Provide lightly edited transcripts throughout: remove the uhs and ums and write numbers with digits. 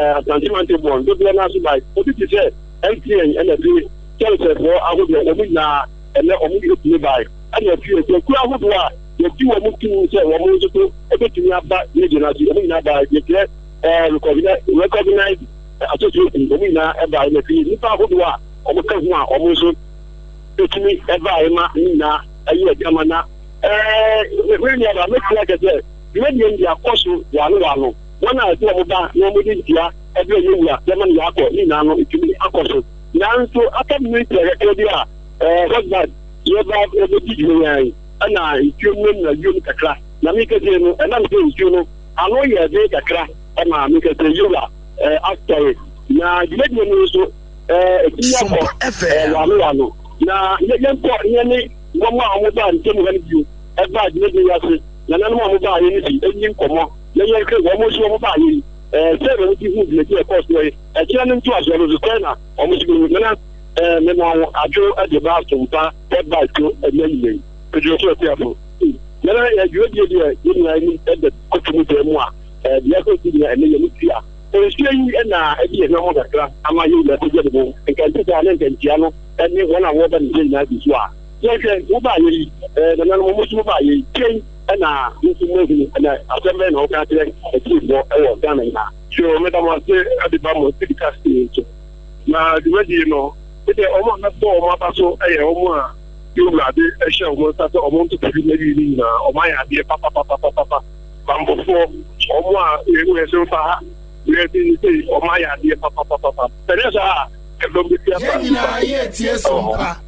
advertisement born do be na so by obi ti say MTN and the chelsea for ahodo omu na ele omu di otumi by and the few so ku ahodo a ye ti wo mu tin say wo mu so ebetumi aba ye jina ji omu na ba ye clear recognize association omu na eba na fi ni pa ahodo a omu ka hu a omu so etumi eba ma na ayi adama na we ni aba make like say we ni ndi akoso wano wana ati omu ba na omu di dia ebe yewu a zaman ya akọ ni na no etumi akoso nanso academic record a husband yeba ebe digwe yan ana itwem na yom kakra na mi kete no na mi kete no ano ye de kakra na mi kete yola after na digwe no so Sompa wano na yempo nyane mama amuba ntemu han biu eba digwe ya se na nanu amuba ye ni si enyi nkomo na ye kre wo mo so amuba ye seven people the idea course way a challenge to as well as the corner almost na me no ajo at the back to that by to a million could you so careful na ya you dey you na ni at the kotumu de mo a the echo to the and you fear so you na e dey na mo kakra ama you na to get mo nkan ti da na nkan tia no any one award na na bi so a ye hwe wo ba ye na na mo mo ba ye ken na nso mo na asem na o ka tire e ti bo e wo Ghana na so me da mo se adiba mo ti ka sti na the way no ite omo na so omo ba so e ye omo a you la de e she omo sa so omo to bi na bi na omo ya de papa bambo fo omo a e wo se fa we ti ni omo ya de papa teresa e do bi ti apa na ye tie Sompa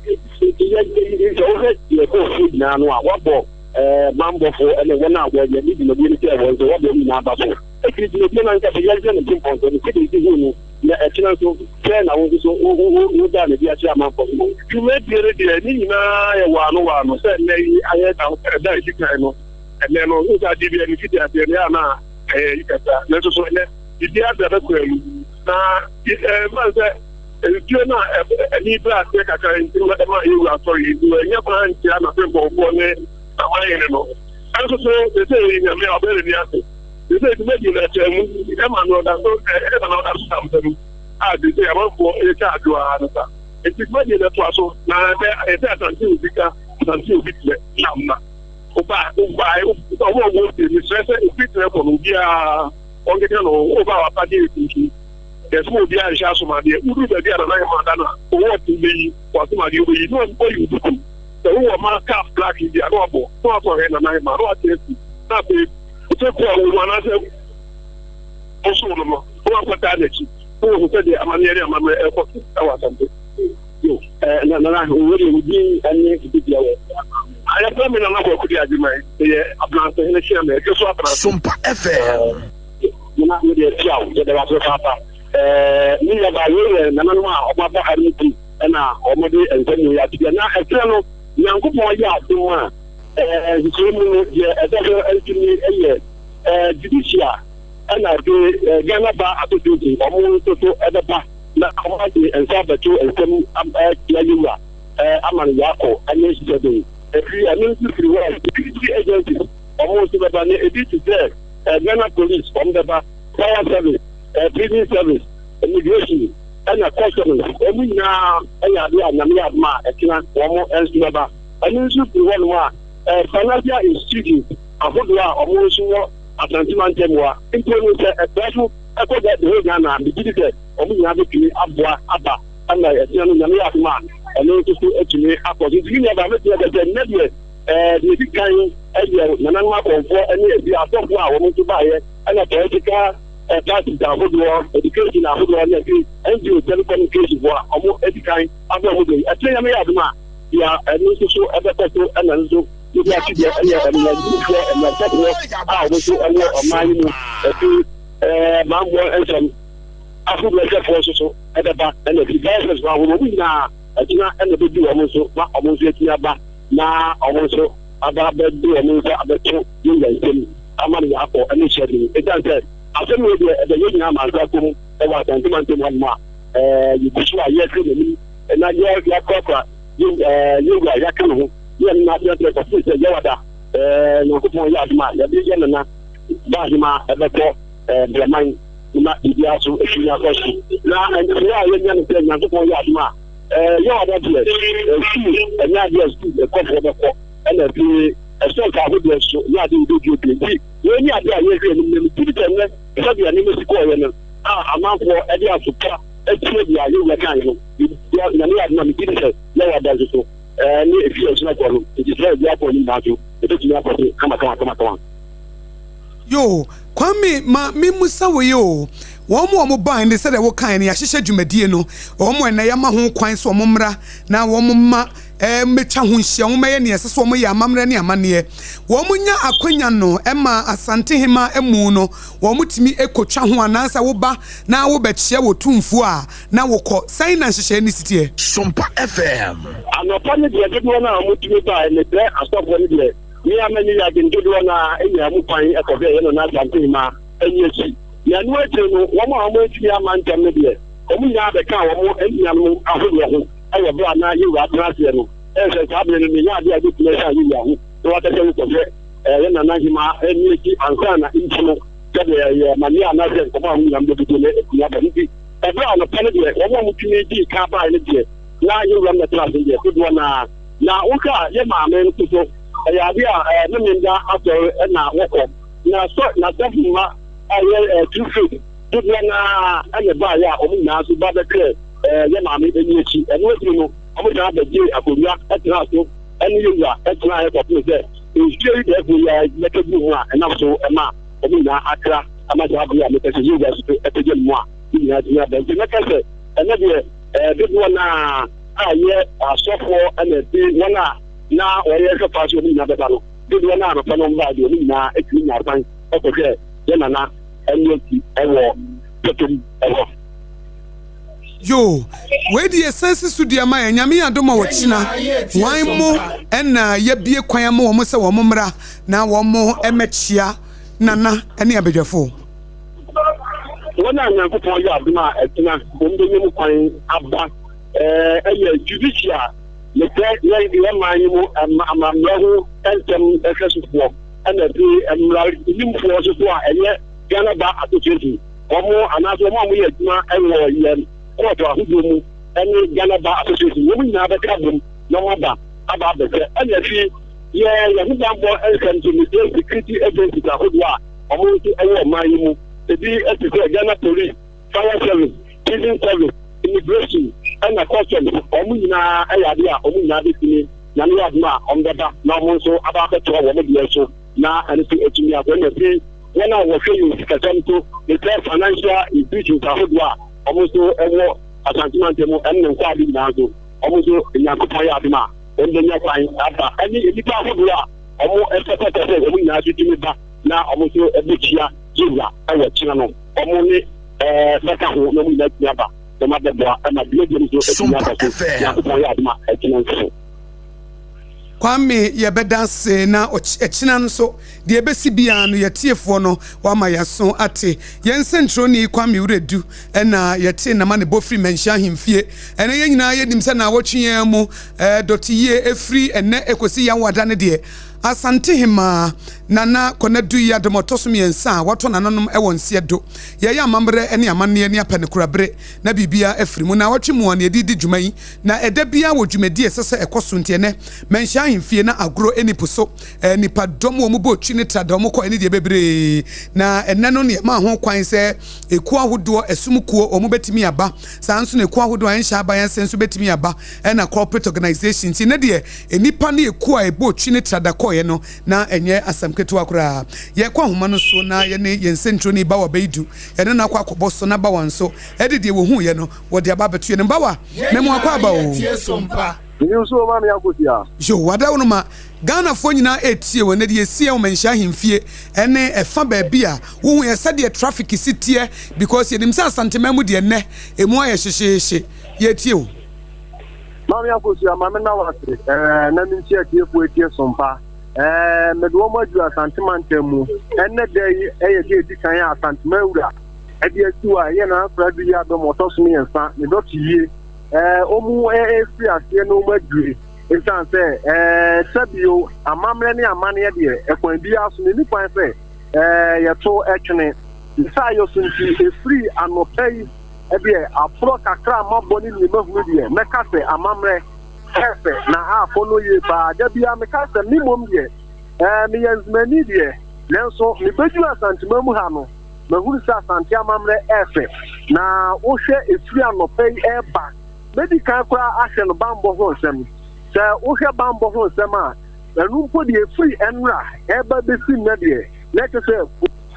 ye ko fi na no a wabo mambo fo ene wona agwa ye ni bi no bi ni ti e wo so wabo ni na ba so ekiti ni na nka be yelze ni timpo so ni kidi ti hu na etina so fe na wo so wo da ne bi a ti amanfo mo you me dire dire ni na ye wa no se ne aye ta da ji ka no ene no wo da di bi ni kidi a ti ne ana ikata ne so ne di ada da ko elu na ma se you na ni bra se ka ka ni ma you are sorry you nya pa nti ana fe bo ne awaye ne no also so they say ni me obere ni ase they say to make you let them e no da so e na da so something they say about for e cha do anata it is make you let so na e say atanti ubika atanti ubitle namna oba o wo ni stress e bitre ko no bia on get no oba wa pa dey thinking there's more bia sha so ma dey uru da bia na ma da na o wo ti be wa so ma dey o yi no o you do so wo ma calf black in the robo so for na ma ro ati na be o ko wo na se o so no mo o ko ta de chi o ko de amaniere amame e ko awa sampe yo na o we di ani ki bia we aya pa me na ko di Agyeiwaai ye ablan so hele shia me ke so ablan Sompa FM na we de tiaw je de wa so papa ni ya ba ye na no a o ba ha ni ti na o mo de entanyo ya ti na e tire no nyankopon ya adom a zikemu je edaso entini eye judicial na de Ghana ba atototi omo toto edeba na awade ensabato ensem AGYEIWAA amani yako anye sibede every administrative wa security agencies omo sibeba ne edit there Ghana police from the fire service prison service immigration and customs omo na aya de anam ya ma ekina omo ensibeba administrative one wa financial institutions ahodo a omo so advertisements wa employment special echo that the Ghana be digital omo nya be kini aboa aba ana ekina no nyame ya ma eno to so etumi akọsi tigi nya ba me tell the network the big kind area nana ma konfo ene ebi asofo a omo to ba ye ana political party da ahodo education ahodo na bi NGO telecommunication wa omo edikan abo ahodo etenya me ya ma ya eno to so ebekoto ana nzo you have to get and mambo and some African forces at the back and the devices while we now and the do almost yet now also about the do about 2 years. Amani Apple and initiative. It does that. I think the young man was sentimental one more. You push my yes and I hear your corporate. You are Yakano. Na ya te ko se ya wada no ko mo ya ma ya bi ya na ba ma e be ko blaman na ibiaso efinya kosi na ya yenya ne penya to ko ya aduma ya wada de enya de e kofo be ko na bi so ka ho de so ya de do bi we ni ade a ye hwe ni ti de ne so bia ni mesi ko ye no amanfo e de asuka e tie bia ye we kan no ya na ni aduma mi ti de ya wada so ni efi o sina ko no ti de bia ko ni na jo e to ti ya ko kama yo kwame ma me musa we yo wo mo ban ne said wo kan ne ya hyehyɛ dwumadie no wo mo na ya ma ho kwan so mo mra na wo mo ma mecha ho nhia wo meye ne yesese wo mo ya amamre ne amane wo mo nya akonya no ma asante hema emu no wo mo timi ekotwa ho anansa wo ba na wo bɛkyɛ wo tumfu a na wo kɔ sai na hyehyɛ ne sitie Sompa FM anopa ne de do na mo timi ba ne bre asofo ne de ni amani ya de do na enya mo kwan ekobe ye no na asante hema enyechi ya no eche no wo mo amochi ya mantem ne de o mu nya be ka wo mo enya no ahodo ho ayo bra na yewa trase no se sabe no nya de adu pleasure yi ya ho to wa tete ko be ye na na hima enyechi ansa na intimo de ye mani ana se ko ma hu nya mbe to ne ya ba ni e bra no pele de wo mo tumi di ka ba ne de na yewa na trase de ko do na wo ka ye ma me no so ya bia ne minda aso na wo ko na so na sefu ma aye tufu dubla na ane ba ya o mu na so ba be kre ye ma me eni echi eno echi no o mu na ba je akoria etra so eni yewa etra e ko se e shiri de ko ya le ke bu ho a na so e ma o mu na akra ama ja bu ya me ke se yewa so e te je mo a ni na dia ba je na ka se ene de dubla na aye asofo ene bi wona na o ye ka fa so ni na be ba no dubla na ro pa no ba de ni na e ti nya ban o ko je ye na enweti ewo petum ewo yo we di essence studio ma nyame adoma wo china wan mo na ye bie kwan ma wo mo se wo mmra na wo mo emechia nana ene abedwafo wona nyankopon ya adoma etina bombe nyemu kwan aba eye judicial le ye man mu amamrahu entem efesufo ana bi emra nimfo so so a eye Ghana ba association omo anaso mo ye duma ewo ye court ahudu mu eni Ghana ba association wo nyina be ka bum na mo ba aba be se eni fi ye hu dambo NCMC security agency ahudu a omo nti ewo man mu ebi etike Ghana police fire service prison service immigration and customs omo nyina ayade a omo nyina be fini na ne aduma ombeba na omo nso aba ka to wo mo de so na eni fi etumi akọ na fi when I was saying Kasanto, the financial institutions are almost ever a sentimental and inquiry now, almost in Yakupayadima, and then you find any Ipahua, almost a we now to back now almost a bit here, Jula, our channel, only Sakahu, no, let Yaba, the mother boy, and my building to Yakupayadima, a channel. Kwame ye bedanse na echina nso de ebesi bia no yetiefo no wa ma yaso ate yensentro ni Kwame uredu na yete na ma ne bofri menhia himfie ene ye nyina ye dim se na wotwe mu dotiye efri ene ekosi yan wada ne de asante hima nana konadu ya domotosom yensa wato nananom ewo nse do ye ya mamre ene amane ne apane kurabre na bibia efri mu na wotwe mu ne didi dwumai na eda bia wo dwumadi esese ekoso ntene menhia himfie na agro enipuso nipa dom wo mu botwi ne tradom ko ene de bebre na enne no ne ma ho kwan se eku ahodo esumkuo o mu betimi aba sanso ne eku ahodo anhia aba yensenso betimi aba na corporate organizations ne de enipa ne eku a ebotwi ne tradako no na enye asamketu akura ye kwa homa no so na ye ne yensentro ni bawa beidu ye ne na kwa koboso na bawa nso edede wo hu ye no wo de aba betu ye ne bawa na mu akwa ba o you so ma me Akosua jo wada wono ma Ghana fo nyina etie wo ne de esie wo menhia himfie ene efa ba bia wo hu ye sade traffic sitie because ye nim sa santemam de ne emu aye hyehyehye ye tie wo ma me Akosua ma me na wase na mi tie tie fo etie Sompa medo mo adu asantemantemu enne dey eye dey di kan ya asantemawura e dey atu a ye na afradu ya do motoso mi ensa ne do tie omu free ase no mo adu ensan se sabio amamre ne amane ye de ekwan bi aso ne ni kwan se ye to etwene Isayo sunti a free and no pay a beer, a pro kakra, my body in the movie, Mecase, a mamre, na follow you by Debia Mecase, minimum year, millions many dear. Lenso, the Bedua Santimamuhano, Mahusa Santia Mamre Efe, na Oshe is free and no pay air back. Medical action bambo hosem, Sir Osha bambo hosema, the room for the free and ra, ever be seen media. Let us say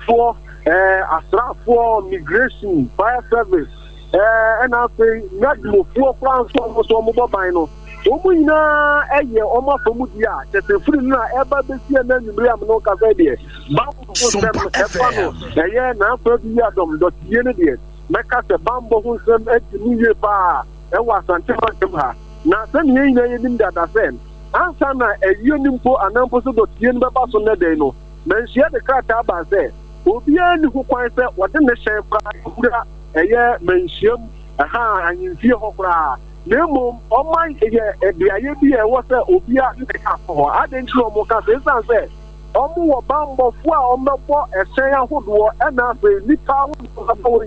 for Astra for migration, fire service, and I say, not move 4 France almost on mobile bino. Omuna eye oma fomudia tete free na eba besi na nyumre amno kafa de bambo sem efano eye na afodi adom dot yene de meka se bambo ho sem etimi ye pa e wa sante ha na se ne yin ye nim dada sen ansa na eye nimpo anampo so dot yene beba so na de no menhia de krata ba se obi ani ho kwan se wode ne hyen fra eye menhiam aha anyinfie ho kra Nemo, oh my, the idea was a Obia in the castle. I didn't know more Cassan said. Omu Bambo Fua, Omabo, a Shaya Hoodwar, and I say, Lita,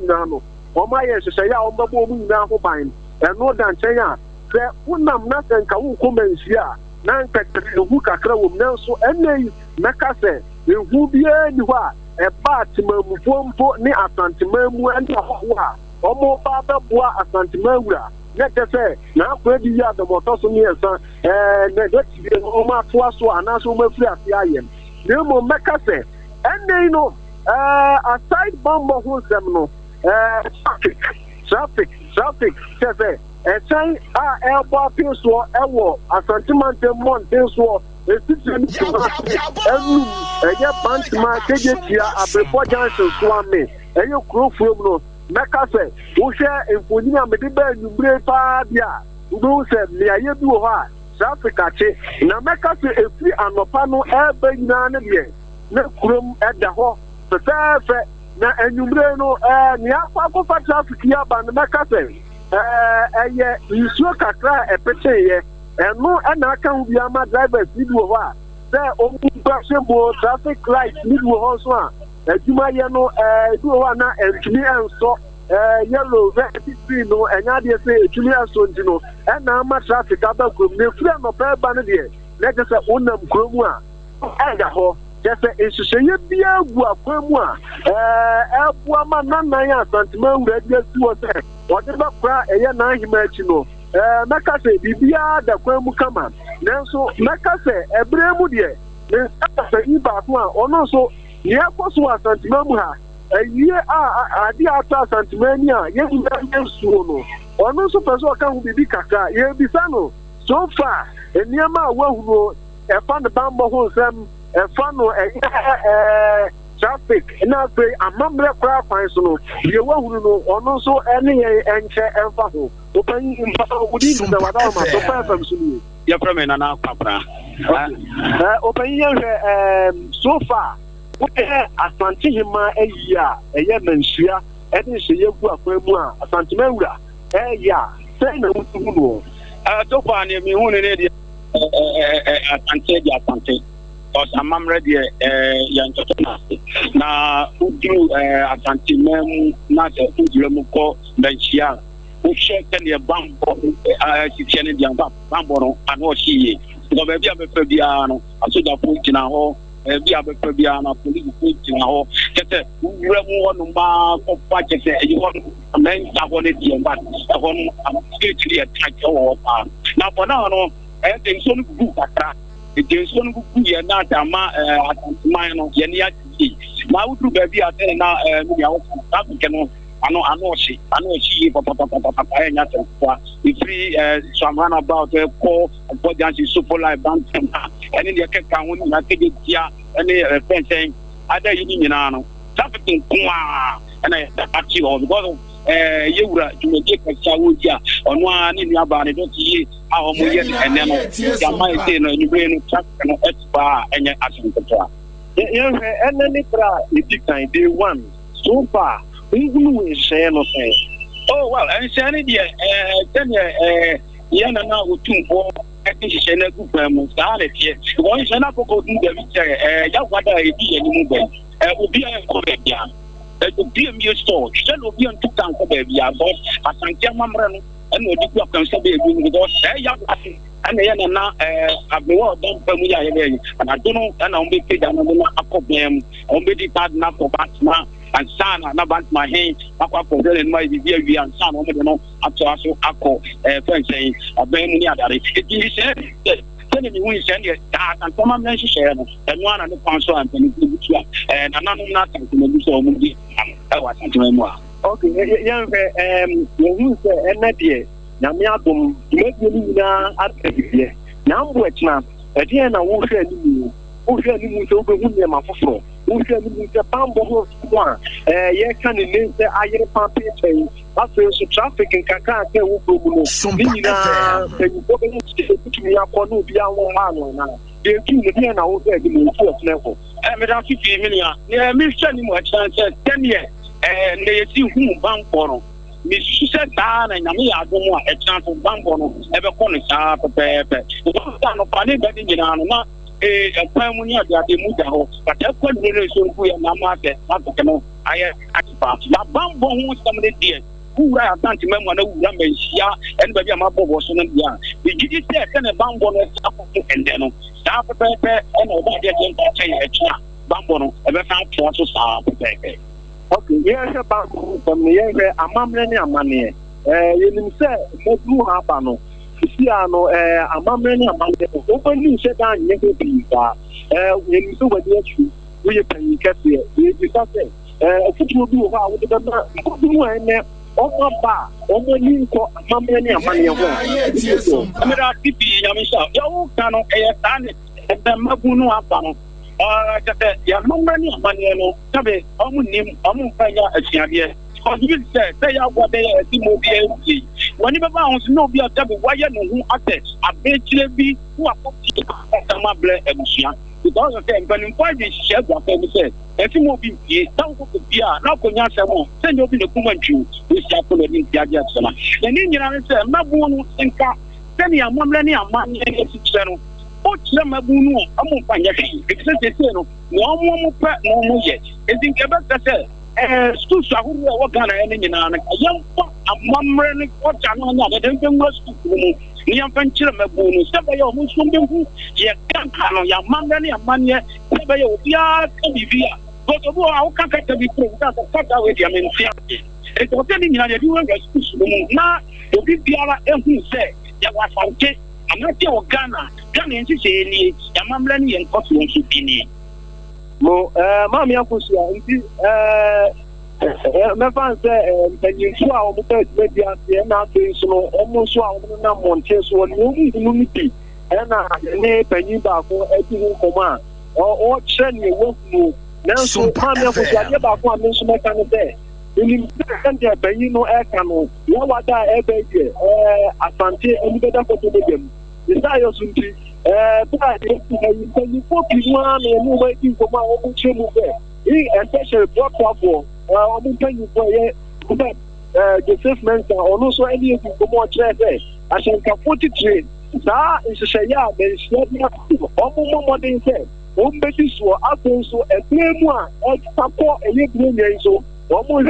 Nano. Oh my, Shaya, Omabo, Nano Pine, and more than Shaya. There, Unam Nasan Kawu Comensia, Nan Petri, Huka Crow, Nelson, and they, Macase, in Hubia, Nua, a Batimum, Fompo, near Asantimum, and Hua, Omo Baba Bois, Asantimura. Let us say, now, where do you have the motor years? And Oma Twaso and Naso free as Nemo Macase, and they know a side bomber who's them no traffic, says a sign airport pills or a war, a sentiment month pills or a citizen and a bunch my KJ, a before Johnson Swami, and your crew from no. Mekase, who share in Punia Mediba, you brave Fabia, who said, Nia do her, South Africa, now Mekase is free and no panel ever in an year. No room at the hall, the fair, now and you know, Nia Papa traffic here by the Mekase. You smoke a cry a petty, and no, and I can't be a my driver's video. There, only person board traffic light, middle also. Jumayano, Duana, and to me, and so yellow, very no, and I dare say, Julia Sontino, and now much traffic about the friend of Bad Banadier. Let us own them Cromwa, and a ho, just a say, be a Cromwa, Elbuama, Nana, Santimon, red, yes, to us, whatever cry, a yana, Himachino, Macase, Bibia, the Cromwa come on. Now, so Macase, a Bremudier, then after Iba, or no so. Yeah, Akosua Santimamuha, a year a dear Santimania, yes, Suno, or no super can be Kaka, ye Bisano. So far, a near my well, a fun bamboo home, a funnel, a traffic, and I say, a member of crowd personal, you won't know, or no so any and chair and faho, opening in within the Wadama, so far from Sulu. You're from an Papa. Opening so far. Asante hima eya eye manhia ede hye yeku akwamua asante mawura eya say na wutu no topa ne me hu ne de asante dia asante osamamre de yanchotona na udu asante mem na de uduremu ko manhia wo hye tene bambo titiene dia bambo no ano hye ko be bia be bia no asoda fu gina ho bi abefa bia na police tina ho kete wura mu ho no ma ko pa kete e ho men ta ho ne die mba ho no am security attack ho pa na for now no e so no bu kakra e so no bu ye na dama atantima no ye ne ya ti ma wudru ba bia tene na mi ya ho ta ke no ano shi papa enya tempo free some run about call Aboagye super live band and in the keka won na keje tia any fencing other nyina no trafficking kwa and I party all because yewura jumeke kacha wodia ono ani ni aba ne don't yi a omo ye ene no ya mai say no nybre no traffic no expa enya asenkotoa eneni pra itikan day one so far who is saying nothing? Oh, well, I'm saying, then, Yana now with 2 4. I think she's a good family. Once an apple go to the Yawada, be any movement. Will be a correct. BMU store, shall be on 2 times baby. I bought a Santia Mamran and no deep up and say, because they are and they are now a reward done for me. And I don't know, and I'll be paid another Apam, on the part now for Batman and son, and about my hand, Papa for and my dear and son, up to us, Ako, friend saying, a very it said that. We send it and some mention share and one and the council and another nothing to do so. I was okay, young you say, and that year, Namiatum, make you at the now, what's now, at the end, I won't share you. Who share you over whom my phone? Who share you the Pambo one? Yes, can you say Agyeiwaai? After traffic in Kaka, Sompa 106.5. Me up on Ubian now. They do the DNA out there in the fourth level. I'm at 50 million. Yeah, Mr. Chance 10 years, and they see whom bank for. Miss said down and I don't want a chance of bank on ever corner sharp paper. One of Pani betting in Anna. A time when you are the Muda, but that's what relation we are not at. I pass. That bamboo wants somebody dear. Who I can't remember who Ramesia and Baby Mapo was on the we did it there and a bamboo and then stop a paper and over the bamboo ever found to also stop a paper. Okay, here's a bamboo from the young Amamania money. You say, what do happen? Siano, Amamania money. Open you said, I never be that. When you do what you we can get here. Because if you do how would the Oba, only for Mamma, I'm not happy, Yamisha. You cannot stand it, and the Mabuno Apam. Your money, Maniano, Tabe, Omunim, Omupaya, a champion. Because you said, they are what they are, the whenever bounds, no be a double wire, no who attached, a bit be who are putting a mable and because of them, when invited, she said, if you move in here, don't go to Pia, now go Yasamo, send you in the woman Jew, which I put in Diagasana. And in your answer, Mabuno and Ka, send your Mamlania money and 6 channel. What Mabuno, I'm on Panya, because they say, no more pet, no more yet. It's in Quebec, that's it. Stu Sahu, what kind of ending in a young Mamren, what channel, I don't know to Niam Penchil Mabuno, Sabayo, Muslim, yet can't call your money and money, Sabayo, Via, but the war, how can I be proved that the cut away the Amen. It was telling you that you were now, the big Biala and who said, there was some case, I'm not your Ghana, Ghana, to say, Yamamlani and Cotton should be. Mo, Mammy Akosua, my fan said, when you saw the third media, and now so almost one Montes one unity, and I name Penny for everything command, or send you work move. Now, so Pammy Akosua, about one mention I can say. In the Penny no air canoe, you are that every year, Asante, and better for the game. The Sayo Sunti, but you put one and move waiting for my own channel there. He especially brought up for. I'm telling you for the assessments are also any of the more chairs. I shall put it train. That is a shaya, there is no more than said. One baby so after so a blame one, and support a little bit so. Almost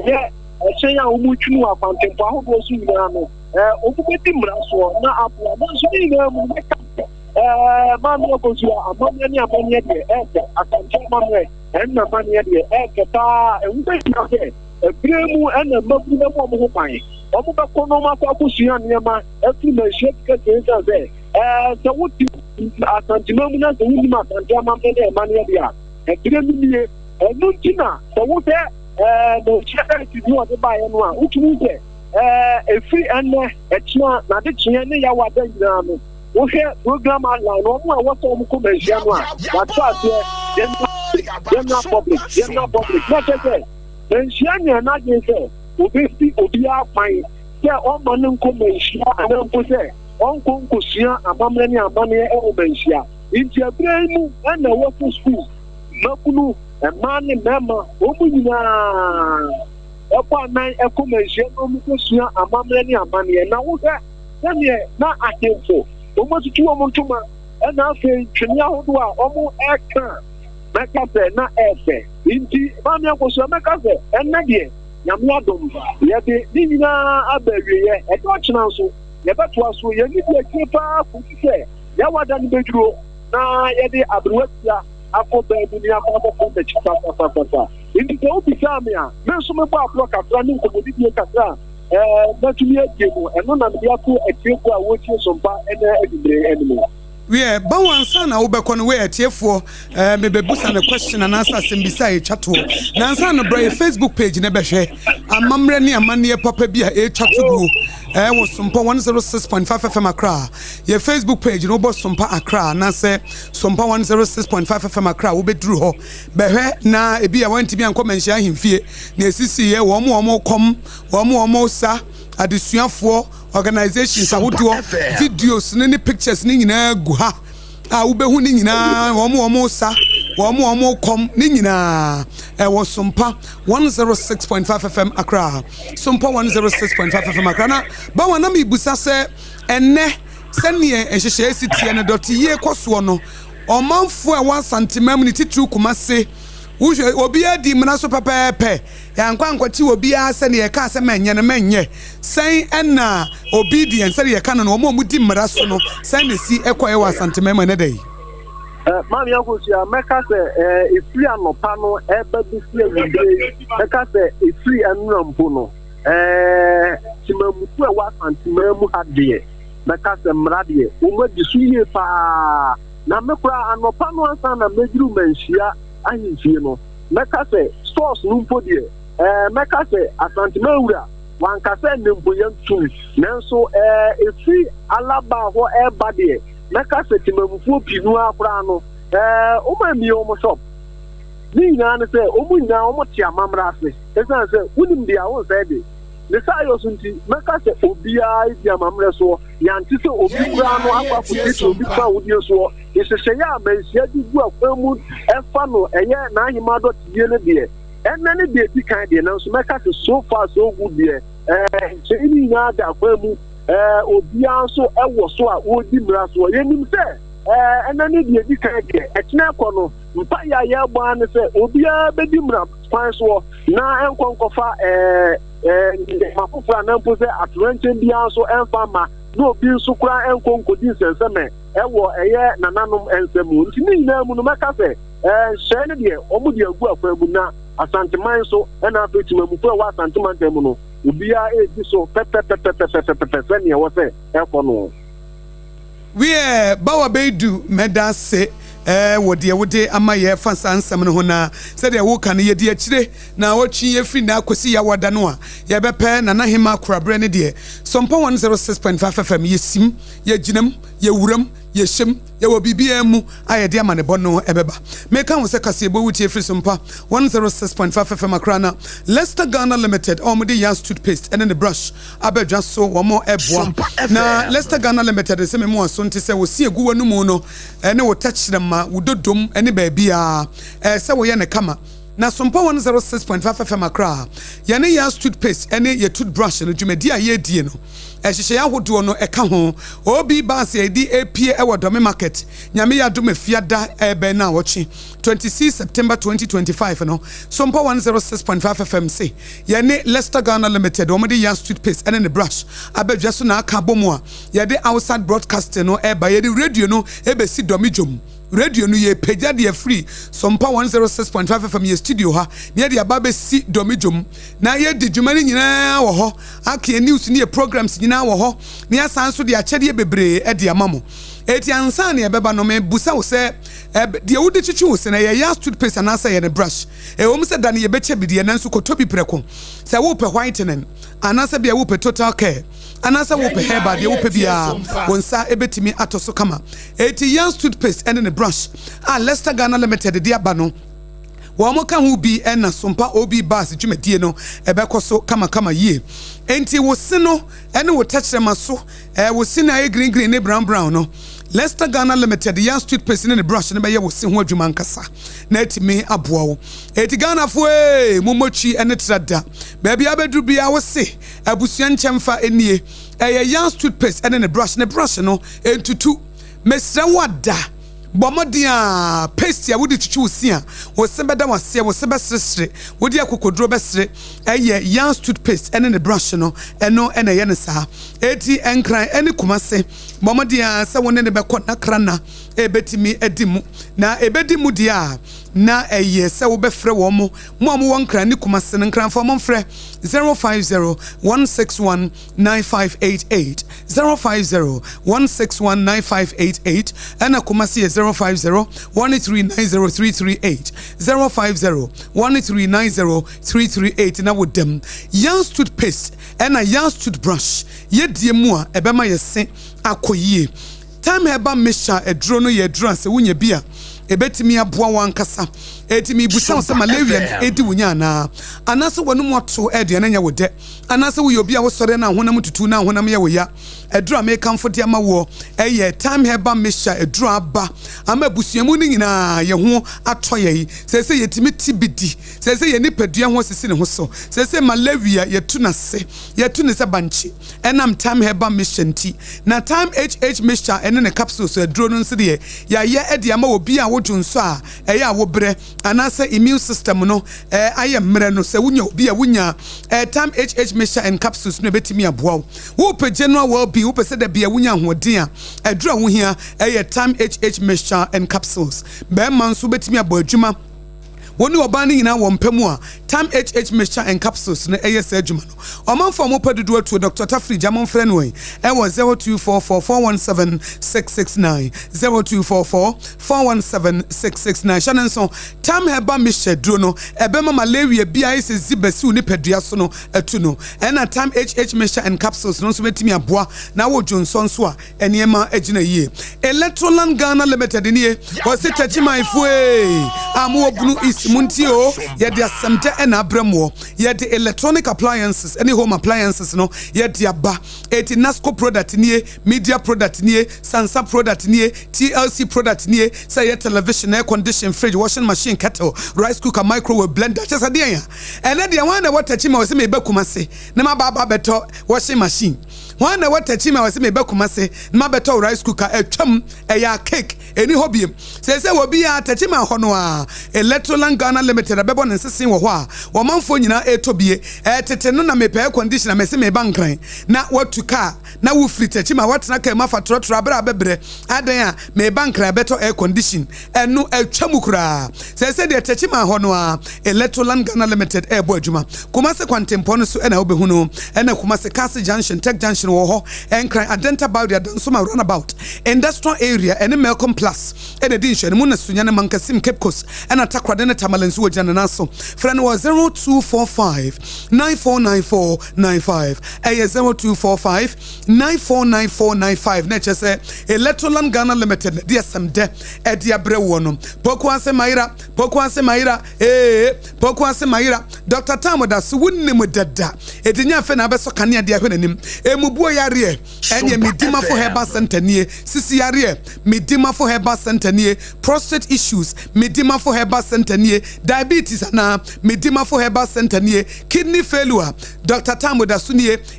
yeah, a shaya umuchu up on Temple was in the Obutim Rasso, now up one. Mamma Akosua, Mamma I can tell Mamma. And the money at the air, and we take a blue and a Mabuna Mopai. Omubakonoma Akusian Yama, every ship gets there. So what are Santimona, the Winima, and Jamam money at the air. And Gremia, and Nutina, so what there, the charity to do at the buy and one, which means a free and a china, not the Chiana Yawa. Okay, program outline, what's on the but they're not public. They're not public. Not again. Then she and not say, Obia fine. They're all man commercial and then Uncle Kusia, a Mamani, and money, and Obensia. It's a brain and a working school. Makunu, a man in Mama, Omuna. Upon my commercial, Kusia, a Mamani, and money, and now what that? Then you're not asking for. Almost 2 months, and now say, Chenya, almost act. meka se na efe inti mami Akosua meka se enne de nyame adom ye de nyina abawie ye e do chena so ye beto aso ye ni de kipa futi se ya wada ni beduro na ye de abruwatia akọ baabu ni akọ de chipa inti ko bi sami a me so me ba afro kakra ni nkomodi die kakra batumi agemo eno na me yakọ etieko a wotie sompa ene edibre enimo we bawansa na wobekọ no we etiefo me bebusa na question and answer sembisa e chato na answer na bra Facebook page na behwe amamre ne amane papa bi a e chato duo wo Sompa 106.5 FM Accra ye Facebook page no bo Sompa Accra na se Sompa 106.5 FM Accra wo bedru ho behwe na ebi a wanti bi anko menhia himfie na esisi ye wo mo kom wo mo sa adesuafo organizations ahodo videos ne pictures ne nyina gu ha a wo behu ne nyina wo mo sa wo kom ne nyina wo Sompa 106.5 FM Accra Sompa 106.5 FM Accra na ba wana mi busa se enne sene ehhehye esitie ne dotiye koso no omanfo e 1 cm ne titru kumase obi adi mna so pepepe ya nkwankwati obi ase ne yeka ase menye ne menye sen na obedience se yeka no omo di mra so no sen ne si ekoye wa santemema ne dai mami Akosua meka se ifri anopa no ebe bi si ewide meka se ifri anrampo no timamutu e wa santememu ade meka se mrade o di su ye pa na mekura anopa no ansa na mejiru manhia ahimfie no meka se stores no mpo de meka se asantemawura wanka se nempo yantu nanso efi alaba ho eba de meka se timamufu pinu akura no o ma mi o mo shop ni na ne se o mu na o mo tia mamra se esan se unim dia won se de ne sa yo sunti meka se obia dia mamra so yanti se obi kura no akwa futi obi kwa wodi so isese ya mensia di bu akwamu efa no eye na ahima do tie ne de enne ne de ti kan de na so meka se so far so good de se ni na da akwamu obi anso ewo so a wodi mra so yenim se enne ne de ti kan de etena ko no mpa ya gba ne se obi a bedi mra kwan so na enkonkofa mafufra na mpo se atrenchen bi anso enfa ma no obi nso kura enkonkodi nsenseme ewo eye nananom ensemu nti ni na mu no meka se hye ne de omu de agu akwamu na asanteman so na afetimamu fo wa asanteman temu no obi a edi so pepe ne wo se efo no we bawa bedu medase wode ama ye fansa ansam no ho na se de wo kan ye de akire na wotwi ye free na akosi ya wada no a ye bepe na na hema korabre ne de Sompa 106.5 FM yesim ye ginam ye wuram ye shem ye wo bibia mu aye de ama ne bono ebeba me kan wo se kase bo wuti free Sompa 106.5 FM Accra na Leicester Ghana Limited omode yas toothpaste and the brush abedwa so wo mo eboa na Leicester Ghana Limited se me mo so nti se wo sie gu wanu mu no ene wo touch them ma wudodom ene ba bia se wo ye ne kama na Sompa 106.5 FM Accra ye ne yas toothpaste ene ye toothbrush no dwumadi a ye die no ehhehye ahodo no eka ho obi bas ye di apie e wodome market nyame ya dom afiada ebe na wochi 26 September 2025 no Sompa 106.5 FM say ye ne Leicester Ghana Limited omode yas toothpaste ene ne brush abedwa so na aka bomu a ye de outside broadcasting no eba ye de radio no ebe si domijom radio no ye pagya de free Sompa 106.5 FM ye studio ha ne de aba si domijom na ye de dwumani nyina wo ho aka news ne programs nyina wo ho ne asan so de akyede bebre e de amamo eti ansa ne beba no me busa wo se de wo de chichi wo se na ye ya toothpaste na asa ye ne brush wo mu se da ne ye beche bidie na nso kotobi preko se wo pe whitening anasa bia wo pe total care anasa wo pe hair de wo pe bia wonsa ebetimi atoso kama eti yans toothpaste and the brush Leicester Ghana Limited de aba no wo mo ka hu bi na Sompa obi bas dwumadie no ebekoso kama yie enti wo se no ene wo tachrema so wo se na green ne brown no Leicester Ghana Limited yans toothpaste and the brush ne be ye wo se ho adwuma nkasa na etimi aboa wo eti Ghana fo momochi ene trada baabi abedru bia wo se abusua nchemfa enie yans toothpaste and the brush no entutu mesra wada Bomodia paste ya wodi tutu sia wo sebeda wase wo sebesresre wodi akokodro besre eye yan toothpaste ene ne brush no eno ene ye ne sa eti enkran ene kumase bomodia se wonne ne bekọ nakrana ebetimi edimu na ebedimu dia na eye se wo befre wo mo won kran ne kumase ne kran fo mo mfre 050-161-9588 050-161-9588 ena kumase 050-1390338 050-1390338 na wodem yan toothpaste ena yan toothbrush ye die mu a ebema yese akoyie time heba mesha edro no ye edro ase wunya bia ebetimi aboa wankasa etimi busa se malaria edi wunya na anase wonu moto ede na nya wode anase wo yobi a wo sore na honam tutu na honam ye wo ya edro a me kamfo de ama wo eye time heba mesha edro aba ama busuamu ni nyina ye ho atoye sese yetimi tibidi sese ye nipadua ho sisi ne ho so sese malaria yetu na se banchi enam time heba mesha nti na time hh mesha ene ne capsules edro no nse de ya ye ede ama obi a wodunso a eye a wo bre anase immune system no aye mre no se wunya obi a wunya time hh mesha and capsules no betimi aboa wo pe general well be wo pe se da bia wunya hoden a edura wo hia time hh mesha and capsules be man so betimi abo adwuma woni oba ni nyina wo mpamu a time hh mixture and capsules na eye adwuma no omanfo mo padudu atu Dr. Tafri jamon frɛ no e wo 0244417669 0244417669 shanenso time heba mixture duro no ebema malaria bia ise zibasi uni padua so no atu no na time hh mixture and capsules no so betimi aboa na wo dwonso nso a eniema agina yie Electroland Ghana Limited ni e wo se tachima ifue amu obunu Muntio, yet the Samte and Abramo, yet the electronic appliances, any home appliances, no, yet the Abba, 80 NASCO product near, media product near, Sansa product near, TLC product near, say television, air condition, fridge, washing machine, kettle, rice cooker, microwave, blender, just a day. And then the one that what Tachima was me Bekumase, Nama Baba Beto, washing machine. One that what Tachima was me Bekumase, Mabeto rice cooker, a chum, a cake, any hobby. Says there will be a Tachima Honua, Electroland Ghana Limited, a bebon and sissing wa, woman for you now, to be a tetanuna me pay condition, I may say me bankline. Not what to car, now we fleet Tachima, what's not a mafa trot rabra bebre, Adaya, me bankline better air condition, and no el chamukra. Says the Tachima Honua, Electroland Ghana Limited, air bojuma, Kumase Quantemponis and Obehuno, and a Kumase Castle Junction, Tech Junction, Woho, and cry identify about their Soma runabout, industrial area, and a Melcom Plus, and addition, Muna Sunyana Mankasim Cape Coast, and attack Radena Tamalensu Jananaso. Friend was 0245 949495. A 0245 949495. Nature say Electroland Ghana Limited, dear some de Edia Brewono. Pokwanse Maira, Pokwanse Maira, Dr. Tamodas wouldn't name with dada. Edinya Fena Beso Kania dia Hunim, Emubo Yarie, and ye Midima for Heba Centenier, Sisi Yarie, Midima for Heba Centenier, prostate issues, Midima for Heba Centenier, diabetes na Midima for Heba Centenier, kidney failure, Dr. Tamodas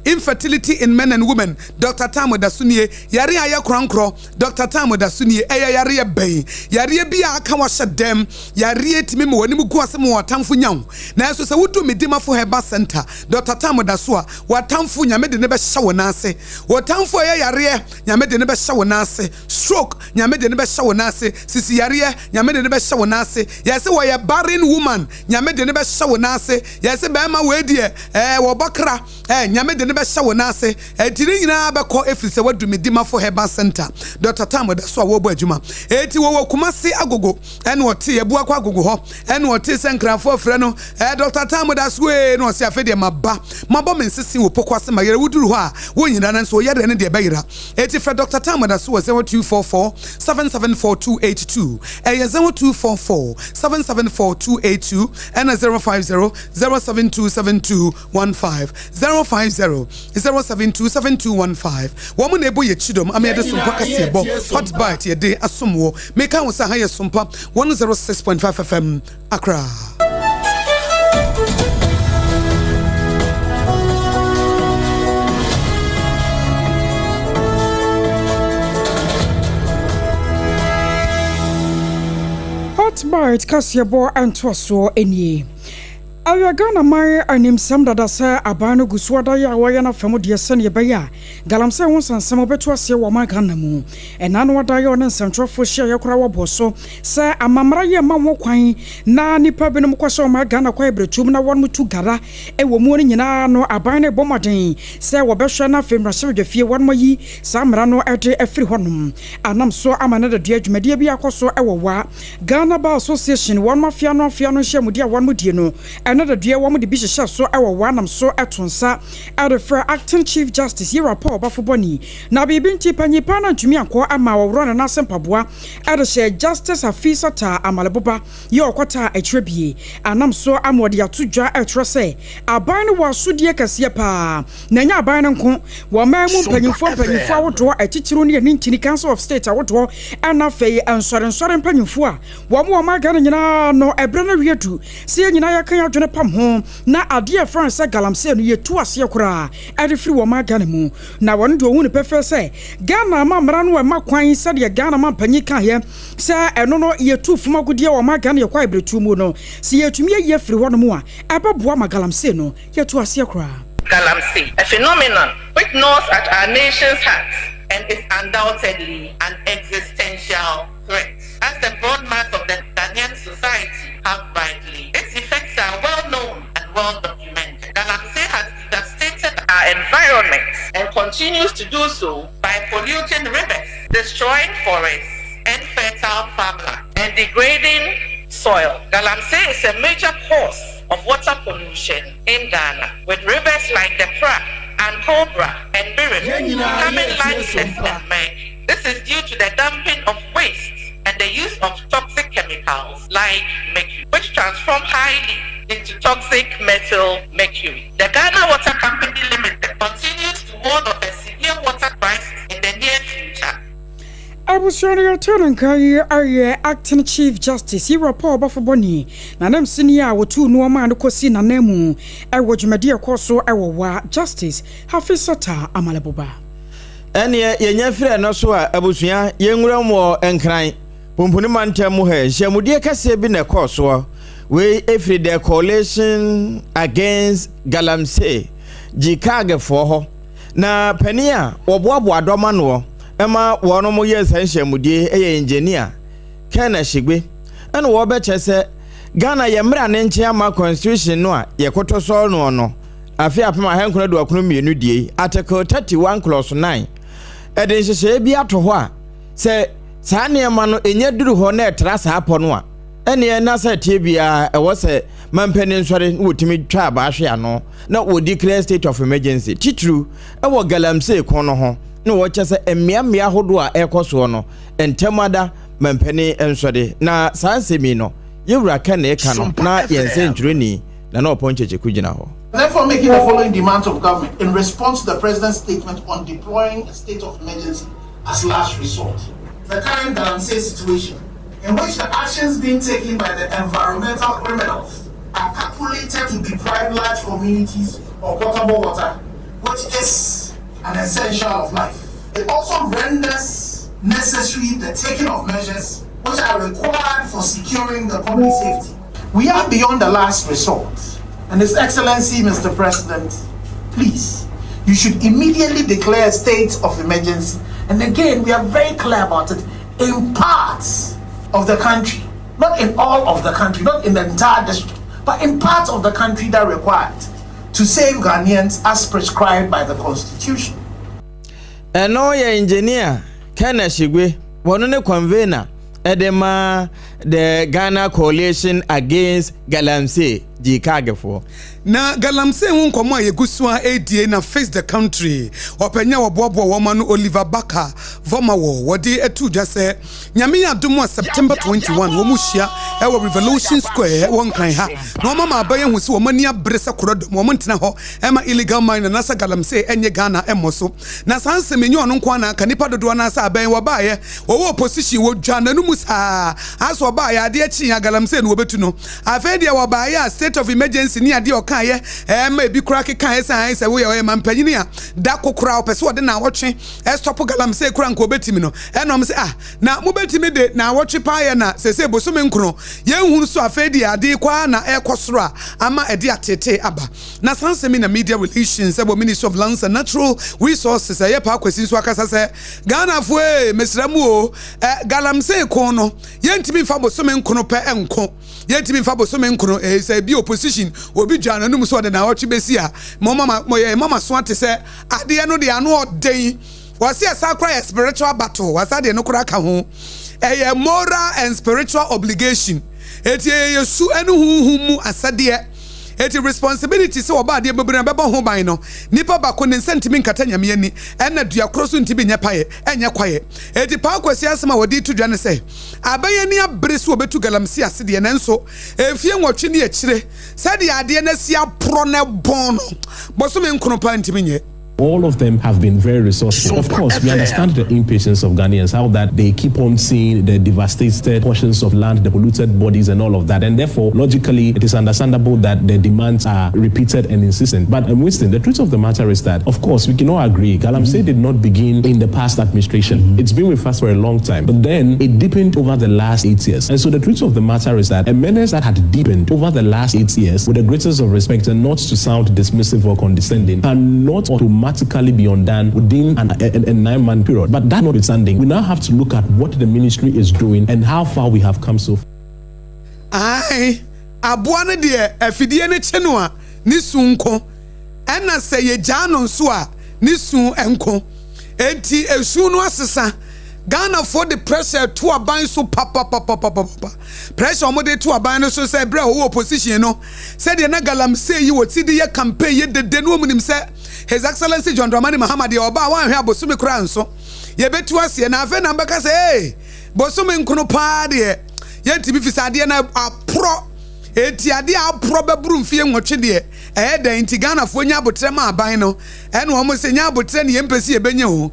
infertility in men and women, Dr. Tamodas Yari Aya Krankro, Dr. Tamodas Yari Bay, Yari Bia Kawasha Dem, Yari Timimo, when you go as more Tamfunyang. Now, so I would do Midima for Heba Center, Dr. Tamodasua, what Tamfunya made the never shower nase, what Tamfu Yari, Yamade the never shower nase, stroke, Yamade the never shower nase, Sisi Yaria, Yamade the never shower nase, yes, why a barren woman, Yamade the never shower nase, yes, a Bama way dear, Wabakra, Yamade the never shower nase, Tirina Bako if it's a word to Midima for Heba Center, Dr. Tamodasua Wobajuma, Eti Kumasi Agogo, and what tea a Buakwa Gogo, and what is and Cranford Freno, Dr. Tamodaswe, no Safedia Maba, Mabom insisting with Pokwasa Mayer would do when you done so yet and the Beira. Eti for Dr. Tamodasua 0244 774282, a 0244 774282, and a 050 07272150 050 07272150. Woman ebo ye chidom amede sumpa kasebo hot bite ye day asumwo make an wasa higher sumpa 106.5 FM Accra. Alright, Kasiabo and Twaso any. Ayagana my anim sam dada sa abano guswada ya wayana famo dia sene baya galamse won sansam obeto ase wo man kan namu enano wada ya on nsantwofo hia yakora wo boso sa amamra ye ma wo kwan na nipa binom kwaso ma gana kwa ebretum na won mutu gara e wo mu nyina no aban bomoden sa wo behwe na femra hye fie won mayi sa mra no ede afiri honum anam so amana da dua dwumade bi akoso e wo wa Ghana Bar Association won mafia no hye mudi a won mudie no another dear woman the bishop so I will one so atonsa at the acting chief justice here rapport bafo boni na be binti panyipa na ntumi akọ ama wo run na sempaboa at the share justice afisa ta amaleboba ye okota etrebie anam so amode atodwa etre se aban no wasodie kase pa na nya aban nko wo mamu panyimfo awodo atichiro ne ntini council of state awodo ana fei ensore panyimfo a wo mo ma ga nyina no ebre na wietu se nyina yakan adwene pam ho na ade France galamse no yetu ase kora ade firi wo ma Ghana mu na won do hu ne pefe se Ghana ma mra no ma kwan se de Ghana ma panyi ka he se eno no yetu fuma gudie wo ma Ghana ye kwa ibretu mu no se yetumi ye firi ho no mu a ebeboa ma galamse no yetu ase kora galamse, a phenomenon which gnaws at our nation's hearts and is undoubtedly an existential threat. As the broad mass of the Ghanaian society have rightly, its effects are well known and well documented. Galamse has devastated our environment and continues to do so by polluting rivers, destroying forests and fertile farmland, and degrading soil. Galamse is a major cause of water pollution in Ghana, with rivers like the Pra and Cobra and Birim becoming lifeless and merged. This is due to the dumping of waste and the use of toxic chemicals like mercury, which transform highly into toxic metal mercury. The Ghana Water Company Limited continues to warn of a severe water crisis in the near future. I was trying to turn and acting chief justice here rapport bafo boni na nam senior wo tu no ma no kosi na namu e wo dwumade akoso e wo wa justice hafisata amaleboba ene yenya fire no so a abusua yenwura mo enkran pompuni mantam he hyemude kase bi na koso we every the coalition against galamse jikage for ho na pania oboabo adoma no ema wono mo yes hyemude engineer kana shigbe ene wo be chese Ghana yemra ne nche ama constitution no a yekoto so no afi Apam ahenkuna do akunu mienu die article 31 clause 9 ede nhyehyɛ bi ato ho a sɛ saa nneɛma no enye duru ho na etra saa apɔ no a ene na sɛ tie bia ɛwɔ sɛ mampani nsɔre wotimi twa ba ahwe ano na wo declare state of emergency titru ɛwɔ galamse kon no ho na wo kyɛ sɛ emmea hodo a ɛkɔ no entemada mampani nsɔre na saa nsɛmi no yewura ka na eka no na yense ntwereni na na oponcheche kugina ho. Therefore, making the following demands of government in response to the president's statement on deploying a state of emergency as last resort. The current Galamse situation, in which the actions being taken by the environmental criminals are calculated to deprive large communities of potable water, which is an essential of life. It also renders necessary the taking of measures which are required for securing the public safety. We are beyond the last resort. And His Excellency, Mr. President, please, you should immediately declare a state of emergency. And again, we are very clear about it, in parts of the country, not in all of the country, not in the entire district, but in parts of the country that are required to save Ghanaians as prescribed by the Constitution. And no, your engineer, Kana Shigwe, one convener, Edema, the Ghana Coalition Against Galamse. Jikagefo na galamse won komo ayegusua ADA na face the country openya wobobo woman Oliver Baka voma wodi etu jase nyame yadomo September 21 wo muhia e wo Revolution Square won kan ha no mama abaye hu se wo mani abresa korodom wo ntena ho e ma illegal mine na sa galamse enye Ghana emoso na sanse menye ono nko na kanipa dodo na sa abaye wo baaye wo opposition wo dwana no musa aso baaye ade achi ya galamse no wobetu no afede wo baaye state of emergency ni ade okaye ma bi kura kekan say we ye mampanyini a da kokura opese wode na wotwe stop galamse kura nko betimi no enom say na mo betimi de na wotwe pa ye na sese bosome nkro yɛnhunu so afedi ade kwa na ekosoro ama ede atete aba na sansemi na media relations ebo Ministry of Lands and Natural Resources pa kwesi so akasa se Ghana fo mesramu o galamsey kon no yentimi fa bosome nkono pe enko yentimi fa bosome nkono say bi opposition obi dwana num so de na watwe besi a mama so ate se ade no de ano oden wasi asakra spiritual battle wasa de no kura ka ho moral and spiritual obligation eti yesu enu humu asade eti responsibility se oba de bebere beba ho ban no nipa bako ne sentiment nkata nyame ani ena dua kroso ntibi nya paye enye kwaye eti pa kwasi asema wodi to dwane se abaye ni abere so obetu galamsi asede nenso efie nwotwe ne akire sade ade na sia pro ne bon no boso me nkono pa ntibi nye. All of them have been very resourceful. Of course, we understand the impatience of Ghanaians, how that they keep on seeing the devastated portions of land, the polluted bodies and all of that. And therefore, logically, it is understandable that the demands are repeated and insistent. But Winston, the truth of the matter is that, of course, we can all agree, Galamsey did not begin in the past administration. It's been with us for a long time. But then it deepened over the last 8 years. And so the truth of the matter is that a menace that had deepened over the last 8 years, with the greatest of respect and not to sound dismissive or condescending, cannot automatically be undone within a 9-month period. But that notwithstanding, we now have to look at what the ministry is doing and how far we have come so far. Aye, abuane de afidie ne chenua ni sunko ena se ye jano so a ni sun enko enti esu no asesa Ghana for the pressure to aban so papa pressure omo de to aban no so say bre wo opposition no say de na galamsey yi woti de ye campaign ye de no munim say His Excellency John Dramani Mahama de oba wan hwe abosumi kura nso ye betu ase na afa na mbaka say bosumi nkono pa de ye ntibi fisade na apro eti ade apro beburu mfie nwotwe de da nti Ghana fo nya abotre ma aban no ene wo mo se nya abotre ne yempesi ebenye ho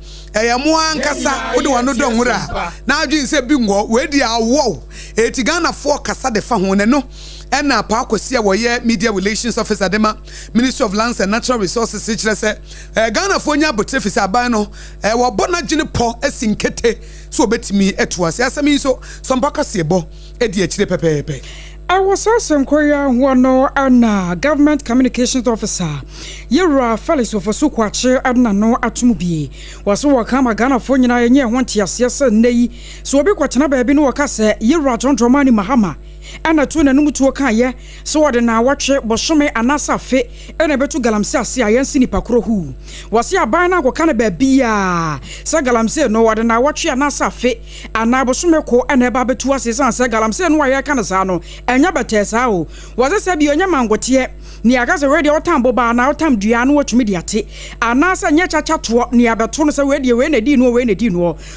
mo ankasa wo de wono do nwura na adwin se bi ngo we di awo eti Ghana fo kasa de fa ho ne no ena pa akosia wo ye media relations officer dema Ministry of Lands and Natural Resources kire se Ghana fo nya abotre fisi aban no wo bona gine po asinkete so obetimi etuase asemi so Sompa kasebo edi akire pepepe. I was also Korea Anna Government Communications Officer. Yera Felix of Sukwache Adna no Atumubi. Was Wakama Ghana for Yena wanti yes nay. So be quatana baby no wakase Yera John Dramani Mahama. Ana tuna numu tuwakaye so wade na wache boshome anasa fe ene betu galamsey ase ayensi ni pakro hu wase aban kwa kana babia sa galamsey no wade na wache anasa fe ana boshome ko ene ba betu ase sa galamsey no waye kana sa no enya betesa o wase se bi onya mangote ni agaze radio otambo ba na otam dua no watumi diate anasa nya chacha to ni abeto no se we na di no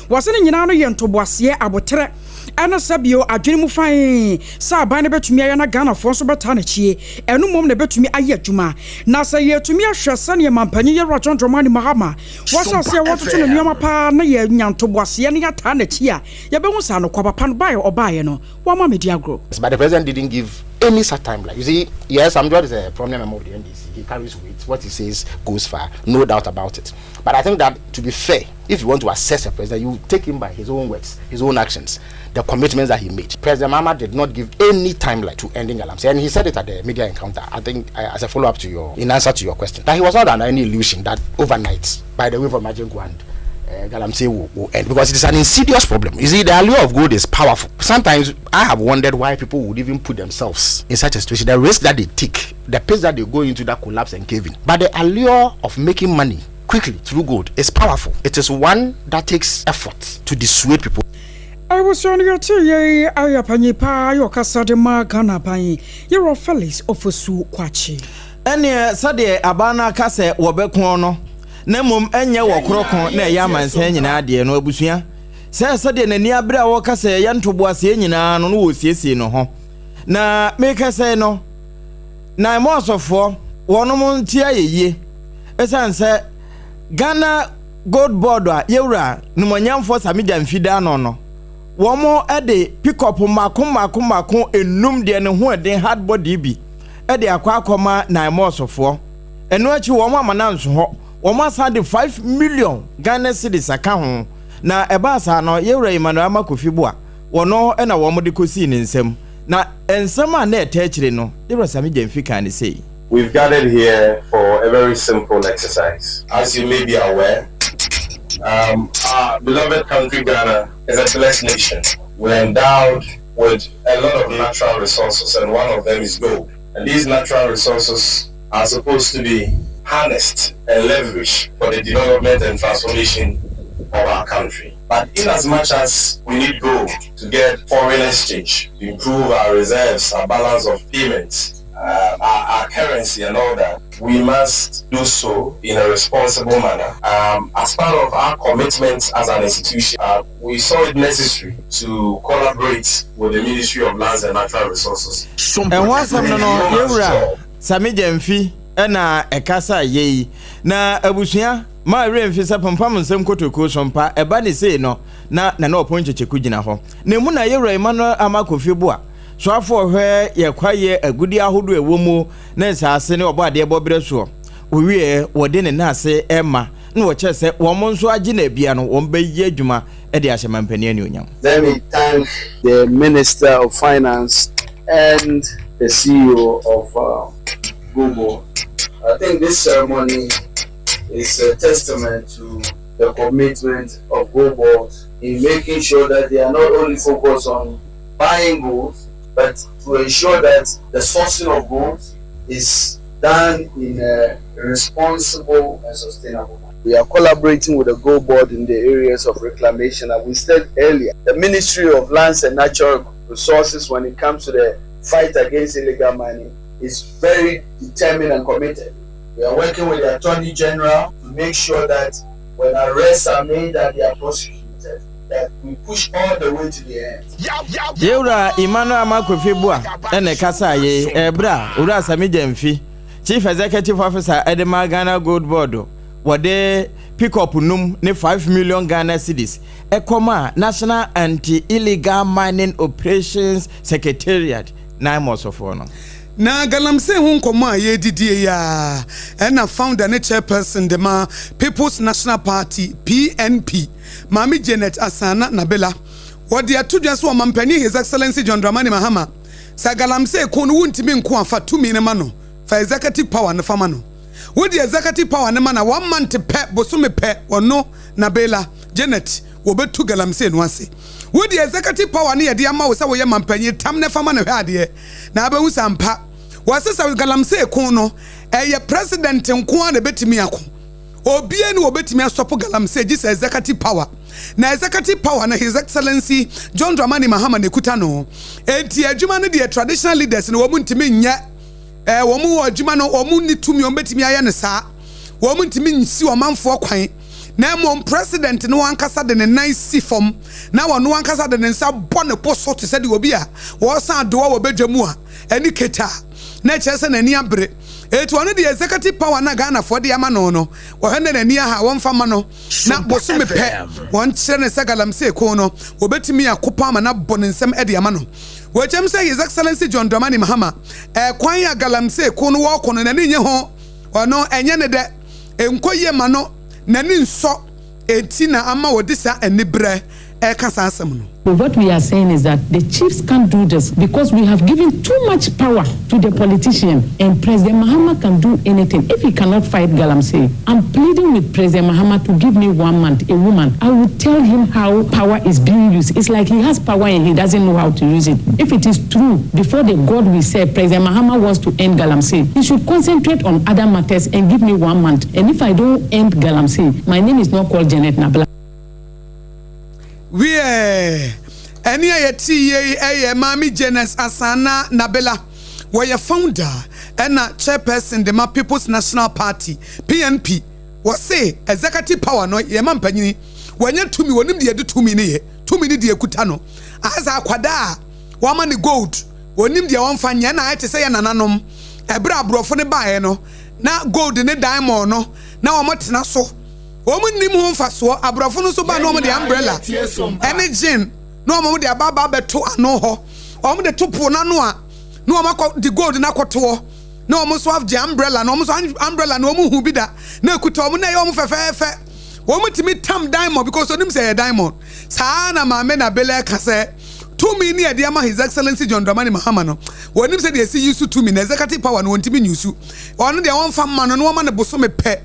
wase ni nyina no ye ntoboase abotere ana sabio adwene mu fan sa aban ne betumi aye na Ghana fo so beta na chie enu mom ne betumi aye adwuma na sa ye tumi ahwese ne mampanyi ye John Dramani Mahama wasa se wototo ne nyoma pa na ye nyantoboase ne yata na chie ye be hu sa no kwapa no bae obae no wa ma media grow. But the president didn't give any such timeline. You see, yes, I'm sure there's a problem of the NDC. He carries weight. What he says goes far. No doubt about it. But I think that, to be fair, if you want to assess a president, you take him by his own words, his own actions, the commitments that he made. President Mahama did not give any timeline to ending Galamsey, and he said it at the media encounter. I think, as a follow-up to in answer to your question, that he was not under any illusion that overnight, by the way of Agyeiwaai, Galamsey will end, because it is an insidious problem. You see, the allure of gold is powerful. Sometimes I have wondered why people would even put themselves in such a situation. The risk that they take, the pace that they go into that collapse and caving. But the allure of making money quickly through gold is powerful. It is one that takes effort to dissuade people. I was on your tea, Ayapani pa, your casa de Magana Pine, you're Felix of Sukwache. Ene sade abana kase wobekwono na mom enye wokrokon na yamanse nyina ade no abusua sade nani abre a wokase yantoboase nyina no no wosiesie no ho na mekase no na mosofo wonom ntia yeye esanse Ghana Gold Board a yewra numonyamfo samida mfida no womo ede pick up makon enum de ne ho eden hard body bi ede akwa na mosofo eno achi womo amananso ho womo asade 5 million Ghana cedis aka ho na eba asa no yewra Emmanuel Makofibu a wono na womo de kosi ne nsem na ensama na etechire no Debra Sami Gyamfi kan say we've gathered here for a very simple exercise. As you may be aware, our beloved country Ghana is a blessed nation. We're endowed with a lot of natural resources, and one of them is gold. And these natural resources are supposed to be harnessed and leveraged for the development and transformation of our country. But in as much as we need gold to get foreign exchange, to improve our reserves, our balance of payments, our currency and all that, we must do so in a responsible manner. As part of our commitment as an institution, we saw it necessary to collaborate with the Ministry of Lands and Natural Resources. And once Debra Sami Gyamfi ena ekasa yei na abusua ma remfisa pampam nsem kotoko sompa eba ne sei no na oponche chekugina ho na mu na Yewura Emmanuel Amakofi bo a so afọ hwe ye kwaye agudi ahodo ewomu na nsase ne Oboagye bobere so owie wode ne nase ema na wo chese wo mo nso agi na bia no wo mbeyi adwuma e de ahye mampani ani onyam. Let me thank the Minister of Finance and the CEO of Google. I think this ceremony is a testament to the commitment of Google in making sure that they are not only focused on buying gold, but to ensure that the sourcing of gold is done in a responsible and sustainable manner. We are collaborating with the Gold Board in the areas of reclamation. As we said earlier, the Ministry of Lands and Natural Resources, when it comes to the fight against illegal mining, is very determined and committed. We are working with the Attorney General to make sure that when arrests are made and they are prosecuted, that we push all the way to the end. Yewura Emmanuel Amakofi bo a ene kasa ye ebra Ura Sami Gyamfi Chief Executive Officer Edema Ghana Gold Board wode pick up num ne 5 million Ghana cedis ekoma National Anti-Illegal Mining Operations Secretariat na mosofo no na galamse hu nkomo a yedidie ya na founder ne chairperson de ma People's National Party PNP Mami Janet Asana Nabela wodi atudwa so mampani His Excellency John Dramani Mahama sa galamse ko no wuntimi nko afa tumi ne ma no fa executive power ne fama no wodi executive power ne ma na 1 month pe bosome pe wono Nabela Janet wo betu galamse no ase wodi executive power ne yede ama wo sa wo ye mampani tam ne fama no hade na abehu sampa wasesa galamse ko no eye president nko na betimi ako obie ni obetimi asopo galamse gisa executive power na executive power na His Excellency John Dramani Mahama ne kuta no enti adwuma no de traditional leaders no wo ntimi nya wo mu adwuma no wo mu ni tumi obetimi aye ne saa wo mu ntimi nsi wo manfo kwan na mo president no ankasa de ne nice form na wo no ankasa de ne nsa bone poso to said obi a wo san do wo bedwamu a eni keta na chese na ni abre etu ono the executive power na Ghana for the amano no wo hende na ni ha won fama no na bosome pe won kire ne sagalamse ko no obetimi akopa ma na bone nsem e de amano wo chem say His Excellency John Dramani Mahama kwan ya galamse ko no wo kono na ni nye ho ono enye ne de enkoye ma no nani nso etina ama wodisa enibre kasa asem no. But what we are saying is that the chiefs can't do this because we have given too much power to the politician, and President Mahama can do anything if he cannot fight Galamsey. I'm pleading with President Mahama to give me 1 month, a woman. I will tell him how power is being used. It's like he has power and he doesn't know how to use it. If it is true, before the God we serve, President Mahama wants to end Galamsey, he should concentrate on other matters and give me 1 month. And if I don't end Galamsey, my name is not called Janet Nabla. We any ayeti ye Mami Janet Asana Nabela were your founder and chairperson the People's National Party PNP was say executive power no ye mampanyini when you to me wonim de do 2 minute 2 minute de kutano as akwada wama ni gold wonim de won fanya na ate say nananom ebra abrofo ne bae no na gold ne diamond no na womotena so womunim ho mfaso abrofo no so ba no de umbrella ene gin no mo de ababa beto ano ho o mo de topo na no a no mo the gold na koto no mo so have the umbrella no mo so umbrella no mo hu bi da na kuta mo na ye mo fefefe wo mo timi tam diamond because onim say diamond saa na ma me na bele ka say 2 million de ama His Excellency John Dramani Mahama no wonim say dey see use 2 million executive power no wontimi use ono de won fa ma no ma ne boso me pe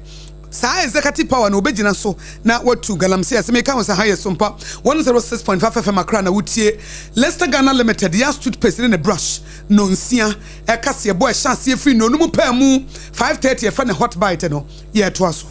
sa executive power no obegina so na watu galamse aseme ka won higher Sompa 106.5 FM akra na wutie Leicester Ghana Limited ya toothpaste in a brush no nsia e kase boy chance e free no mu pa mu 5:30 e fa ne hot bite no ye to aso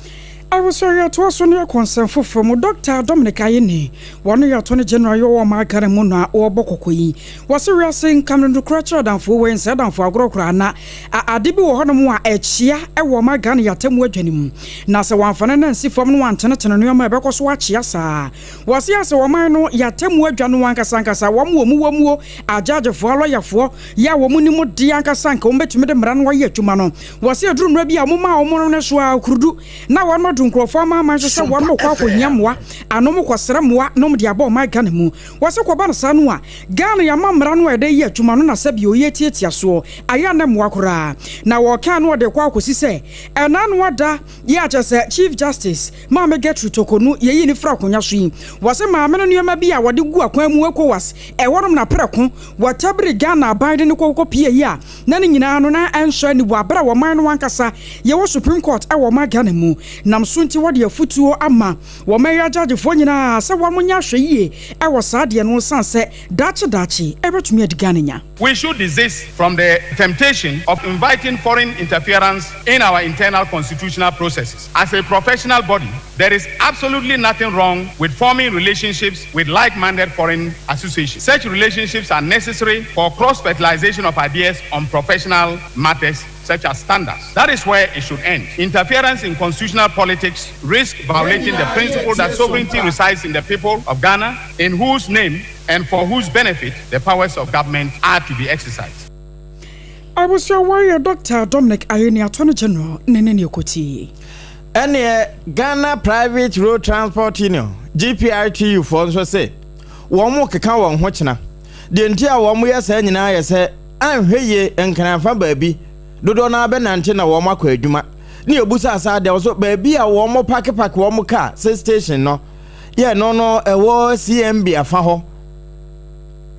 I was sorry to us on your concern from Dr. Dominic Ayene, one of your Attorney General, your Margaramona or Bokoi. Was a real saying coming to Cratcher than for when said down for Grokrana, a Dibu Honamua, a chia, a woman gun ya temuagenim. Nasa one for Nancy from one tenant and your Mabacos watch yasa. Was yes a woman no ya temuagan Sankasa, one woman, a judge of lawyer for ya womunimu Dianca Sanko, met to Madame Ranway to Mano. Was your dream maybe a mumma or Moronashua Kudu? Now one more Farmer Manchester one more kwa nyamwa anomo kwasra mwa nom de aba my Ghana mu wase kwaba sanwa Ghana ya mamranwa de ye adwuma no na sabi oye tietia so aya na mwa kora na wo ka no de kwa akosi se enanwa da ye achese Chief Justice Mama Gertrude Tokonu ye yini fra konya so yi wase maame no nyama bi a wode gu akwan mu ekowas e wonom na preko watabri Ghana abide ne kokko pie yi a na ne nyina no na enso ni wabra wo man no wankasa ye wo Supreme Court e wo ma Ghana mu nam sunti wode afutuo ama wo meya judge fo nyina se wo munya hweye e wo saade no sanse dachi ebetumi adiganenya. We should desist from the temptation of inviting foreign interference in our internal constitutional processes. As a professional body, there is absolutely nothing wrong with forming relationships with like-minded foreign associations. Such relationships are necessary for cross-fertilization of ideas on professional matters such as standards. That is where it should end. Interference in constitutional politics risks violating the principle that sovereignty resides in the people of Ghana, in whose name and for whose benefit the powers of government are to be exercised. I was your warrior Dr. Dominic Ayene, Attorney General, Nene Yokoti. Ghana Private Road Transport Union, GPRTU, for so say, one more cacao on Hochna. The entire 1 year saying, I say, I'm here and can have a baby. Dodo na be nante na wo makwa adwuma ne obusa asa de so baby a wo mo pack wo mo car station no ye no ewo CMB afa ho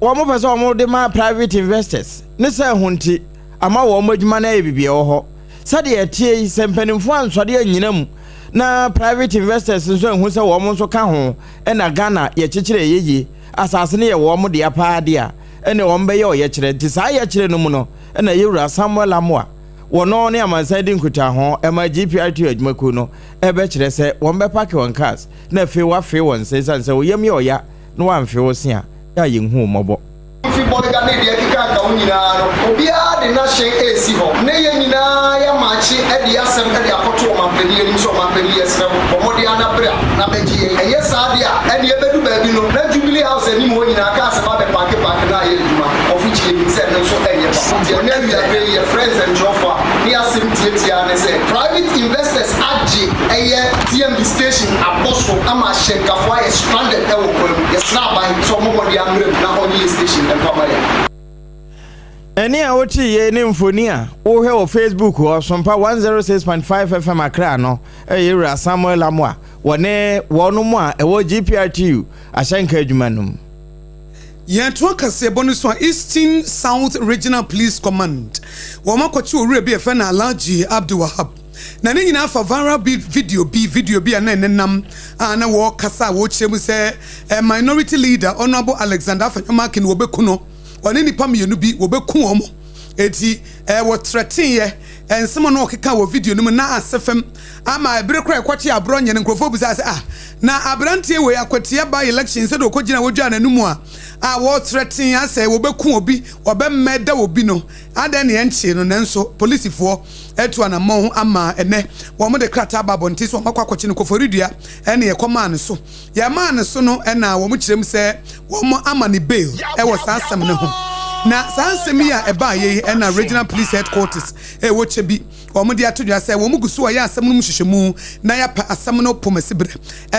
wo mo pese wo mo de ma private investors ne se hunti ama wo mo adwuma na ebibie wo ho sade etie sempanimfo ansode anyina mu na private investors nso hu se wo mo nso ka ho e na Ghana ye kekere yeye asase ne ye wo mo de apaade a ene wo mbe ye o ye kere ti sa ye kere no mu no na yewura Samuel Amoa wono ne amansade nkuta ho ema GPRT adwumaku no ebe kire se won park won cars na fe wa fe won se sanse wo yem ye oya no wan fe wo se a ya yenhu mobo fi boy ga ne de kika ka unyina no obi a de na hye AC ho ne ye nyina ya machi e de asem e de akoto o mampani ani so mampani esem komodi ana bra na beji e ye sa de a e de bedu ba bi no na Jubilee House ani mo nyina ka se ba be park na ye djuma officially be said no so e ye ba de na wi a your friends and jofa ni asim tietia ne say private investors Agyeiwaai TMB station aboso ama shenkafo ye stranded e wo kwam ye snap by so mo body amre na only station e famaya. Eni a woti ye ne mfoni a wo hwe wo Facebook wo Sompa 106.5 FM akra no yewura Samuel Amoa wone wono mu a ewo GPRTU ahyanka adwumanum. Yento kase bonuso Eastern South Regional Police Command wo makochi owure bi efe na Alhaji Abdulwahab na ne nyina fa viral video bi na nenam na wo kasa wo chemu se minority leader Honorable Alexander Afanyamakin wo beku no one nipa mienu bi wo beku omo eti wo threaten ye ensemo no okeka wo video no na asefem ama ebere kra ekwachi abro nye nkrofo busa se na abrantie we akwatia by election se do kogina wodwa na numu a wo threaten ase wo beku obi obemmeda obi no adan ne enche no nanso policefo etu anamon ama ene wo mo de krata babonti so makwa kwachi nkoforidua ene ye command so ye man so no ena wo mo kirem se wo mo ama ne bail e wo sansem ne ho na sansemi a eba ye na regional police headquarters wo chebi omo dia todua say wo mugusu wa ya asem no hwehwemu na ya pa asem no pomasibre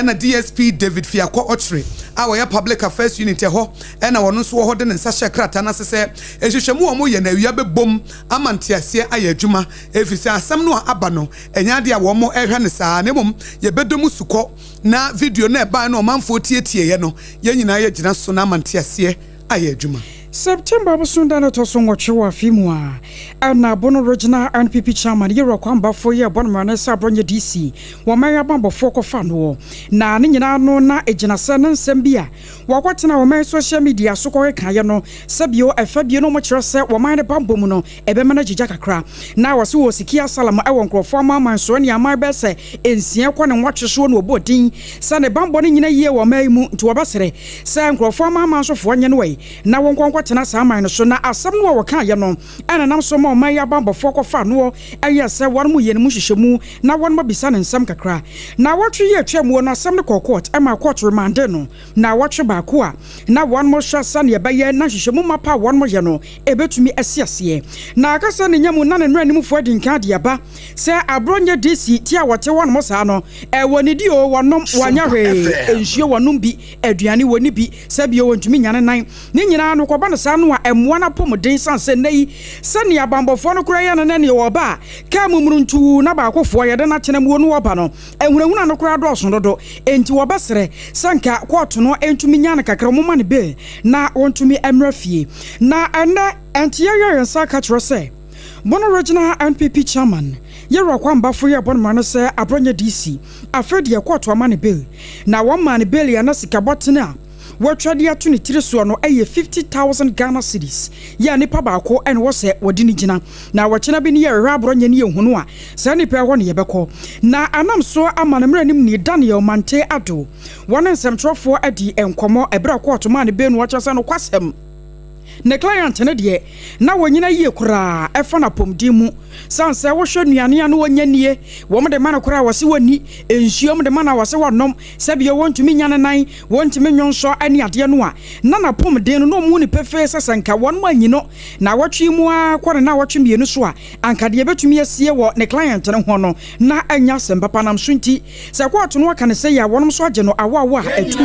na DSP David Fiako Ochre a wo ya public affairs unit ho na wono so ho de nsa shekrata na sese ehwehwemu omo ye na wia bebom amantiase aya adwuma efisi asem no aba no enya de a wo mo ehwe ne saa na mom ye bedomu suko na video na eba na omanfo tietie ye no ye nyina ye gina so na amantiase ayɛ adwuma. September Basunda na toso ngwachewa fimwa ana bono regional NPP chairman yero kwamba fo ye bono mane sa bronye DC wo maya bambo fo ko fa no na ne nyina no na ejina se ne nsem bia wo kwatena wo man social media so ko kan ye no sabio afabie no mo kire se wo man ne bambo mu no ebe mana jija kakra na wo se wo sikia salama e wo nkrofo man so ne aman be se ensia ko ne nwachehso no obodin se ne bambo ne nyina ye wo man mu nti wo basere se nkrofo man so fo nye no we na wo tena saman no so na asam no wo kan ye no ana nam so ma man ya bambofo ko fa no aye se won mu ye ne mu hyehyemu na won ma bisa ne nsam kakra na wotwe ye twam no asam ne court e ma court remand no na wotwe ba ko a na won mo hwasa ne ba ye na hyehyemu ma pa won mo ye no e betumi asiase na akasa ne nyamu na ne no anim fo adinka de aba se abronye DC ti a wote won mo sa no e woni di o wonom wanya hwe enhie wonom bi aduane woni bi se bi o wontumi nyane nan ne nyina no ko ba no sa no a emwa na pomden sanse nei sane abambofo no kura ye no ne wo ba ka mumruntu na ba akofo ye de na kyena mu no wo ba no ehunahuna no kura do so dodo enti wo basere sanka court no entumi nyane kakra mo ma ne be na wontumi emrafie na anda enti ye nsa ka tro se bono regional NPP chairman yero kwamba fo ye bono mane se abronye DC afedi ye court amane bill na wo mane bill ya na sika botena watwade ato ne tire so no eye 50,000 Ghana cedis ya nipa ba ko en wo se wodi ni gina na wachena bi ne ye hwa abronye ne ehunu a sa nipa ho ne ye beko na anam so amanemra nim ne Daniel Mante ado wonen semtrofo adi enkomo ebra court ma ne be no wachasa no kwasem ne client ne de na wonyina yie kura efa na pomdi mu sanse wo hwe nuane anu wonyanie wo mde mana kura wose woni ensuo mde mana wose wonom sabie wontumi nyane nan wontumi nwonso ani ade no a na pomdi no mu ni pefe sesenka won ma nyino na wotwe mu a kwore na wotwe mienu so a anka de betumi asie wo ne client ne ho no na anya sempapa nam so nti se kwatu no aka ne se ya wonom so agye no awa etu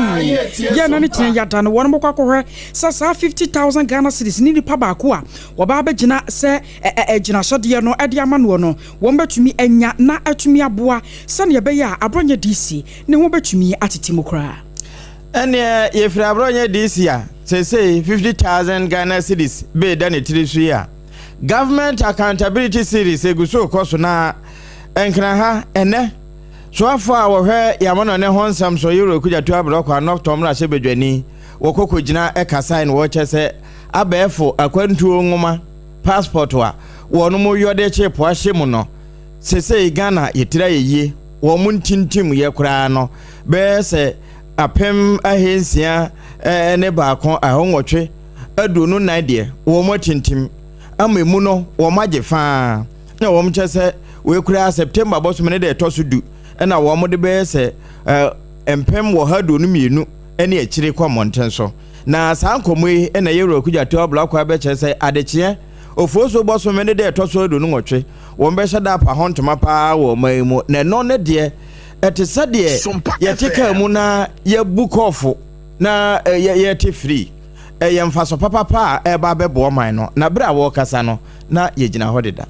ye na ne tien ya da no wonom kwakɔhwe sasa 50,000 Ghana cedis ni nipa ba ko a wo ba begina se egina sode no ade amano no wo betumi anya na atumi aboa sane be ya abronye DC ne ho betumi atetimu kra ene ye fra abronye DC a say 50,000 Ghana cedis be da ne tirisu ya government accountability series eguso koso na enkra ha ene so afọ a wo hwe yamano ne ho nsam so yero kuja to abrokwa noktom ra hye bedwani wo kokogina e kasa ne wo chese abefo akwantuo ngoma passport wa wono mo yode chepo ahye mu no sese Ghana yetira yeye wo mu ntintim ye kura no be se apem ahensia ne baako ahonwotwe aduonu nan de wo mo tintim amemu no wo magye fa na wo mchese we kura September boso me de etoso du na wo mo de be se empem wo ha aduonu mienu ene akire kwa montenso na sankomwe ena yero kuja to block wa be chese adechie ofoso boso me de etoso aduonu nwotwe wo be hyada pa hontoma pa wo maimu na no ne de etesade ye tika mu na ye book off na ye te free ye mfaso papa e ba be bo man no na bra wo kasa no na ye gina hodeda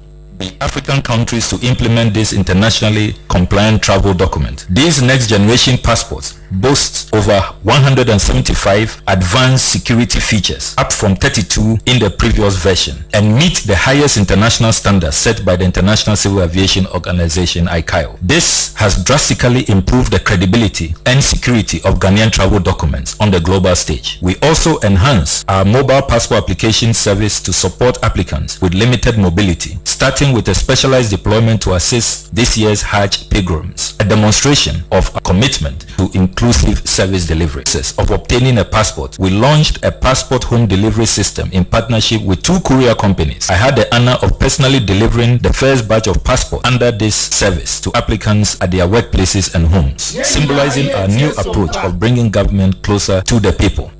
African countries to implement this internationally compliant travel document. These next generation passports boast over 175 advanced security features, up from 32 in the previous version, and meet the highest international standards set by the International Civil Aviation Organization (ICAO). This has drastically improved the credibility and security of Ghanaian travel documents on the global stage. We also enhance our mobile passport application service to support applicants with limited mobility, starting with a specialized deployment to assist this year's Hajj pilgrims, a demonstration of a commitment to inclusive service delivery. Of obtaining a passport, we launched a passport home delivery system in partnership with 2 courier companies. I had the honor of personally delivering the first batch of passports under this service to applicants at their workplaces and homes, symbolizing our new approach of bringing government closer to the people.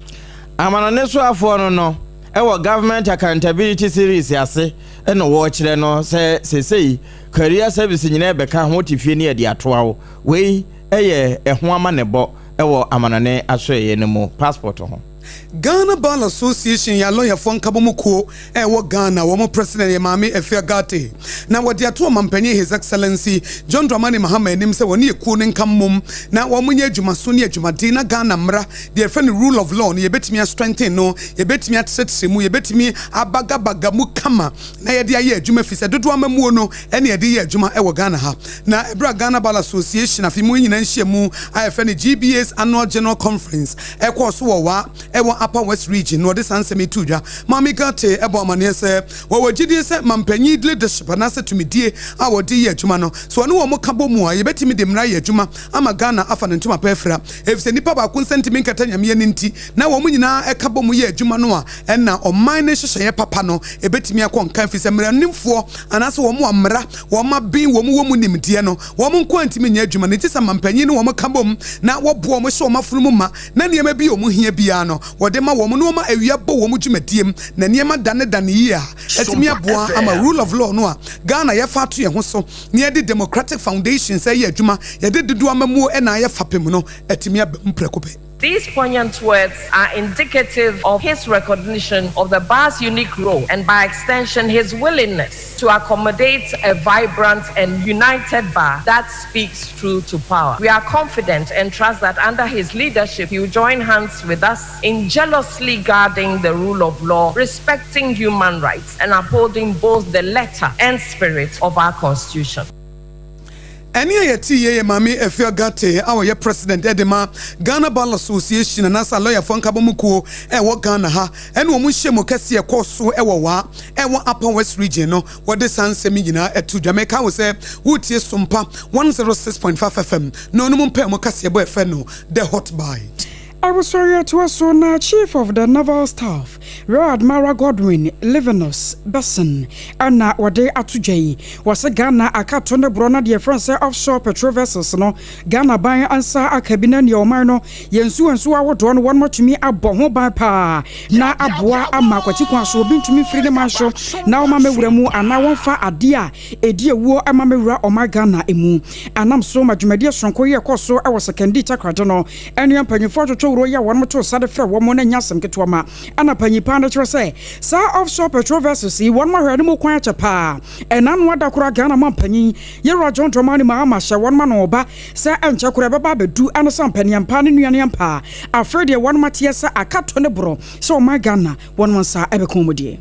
Amananeso afo no ewo government accountability series yase eno wo kire no se career service nyina beka ho tifie ne de atoa we eye eho amanebo ewo amanane asoye ne mu passport ho Ghana Bar Association ya lawyer fon kabomuko wo Ghana wo president ya Mami Efiagate na wode ato mampanyi His Excellency John Dramani Mahama enim se woni ekuo ne nkammom na wo munye adwumaso ne adwumade na Ghana mra the friend rule of law ne yebetimi strengthen no yebetimi atsetremu yebetimi abagabaga mu kama na yede aye adwuma fise dodo amamuo no ene yede ye adwuma wo Ghana ha na ebra Ghana Bar Association afimu nyina nhyiamu ayefene GBA's annual general conference ekoso wo wa Apam West region no this answer me tuja mami gate ebo amane se wo wagidie se mampanyi leadership na se tumidie a wodi ye adwuma no so no wo mo kabo mu a ye betimi de mra ye adwuma ama Ghana afa ne ntuma pefra efise nipa ba kun sentiment kata nyame ye nti na wo mu nyina ekabo mu ye adwuma no a enna oman ne hyehye papa no ebetimi akon kan fise mra nimfo anase wo mu amra wo ma bin wo mu nimdie no wo mu nko antimi nya adwuma ne tisa mampanyi no wo mo kabo mu na wo bo mo hye wo mafunu mu ma na niema bi o mu hia bia no ma womu no ma awia bo womu dwumadiem na niema dane yi a etimi aboa ama rule of law no a Ghana ye fa to ye ho so ne de democratic foundation say ye adwuma ye de dodo amamuo e na ye fapem no etimi abemprekope. These poignant words are indicative of his recognition of the bar's unique role and by extension his willingness to accommodate a vibrant and united bar that speaks truth to power. We are confident and trust that under his leadership he will join hands with us in jealously guarding the rule of law, respecting human rights and upholding both the letter and spirit of our constitution. Any yeti ye Mami Efiagate our ye president edema Ghana Bar Association and as a lawyer fon kabomuko wo Ghana ha ene wo mu hyemo kase ekoso wo wa wo Apam West region no what the sansemi nyina etu Jamaica wo say wotie Sompa 106.5 FM no no mpe mo kase bo efe no the hot bite. I was sorry to us on Chief of the Naval Staff, Rear Admiral Godwin Livinus Besson, and Wade Agyeiwaai was a Ghana Akatone Brona, the France offshore petrol vessels, no Ghana by answer a cabinet Yomano, Yensu and Suwa drawn one more to me a boho by pa. Na Abua Amaquatikwa so been to me freedom marshal, now Mame Remu and now one fa a dear war a Mamera or my Ghana emu. And I'm so much media Sonkoya Koso, I was a candidate Cardano, and you're paying for to Roya one more to Sadafra, one more than Yasam Ketwama, and a penny panda to say, Sir offshore petrol vessels, see one more animal quiet a pa, and none what Dakura Ghana Mampany, Yera John Dramani Mahamasha, one man oba, Sir and Chakura Baba do and some penny and panning and pa, afraid you one Matiasa, a cat on the bro, so my Ghana, one man sir ever comedy.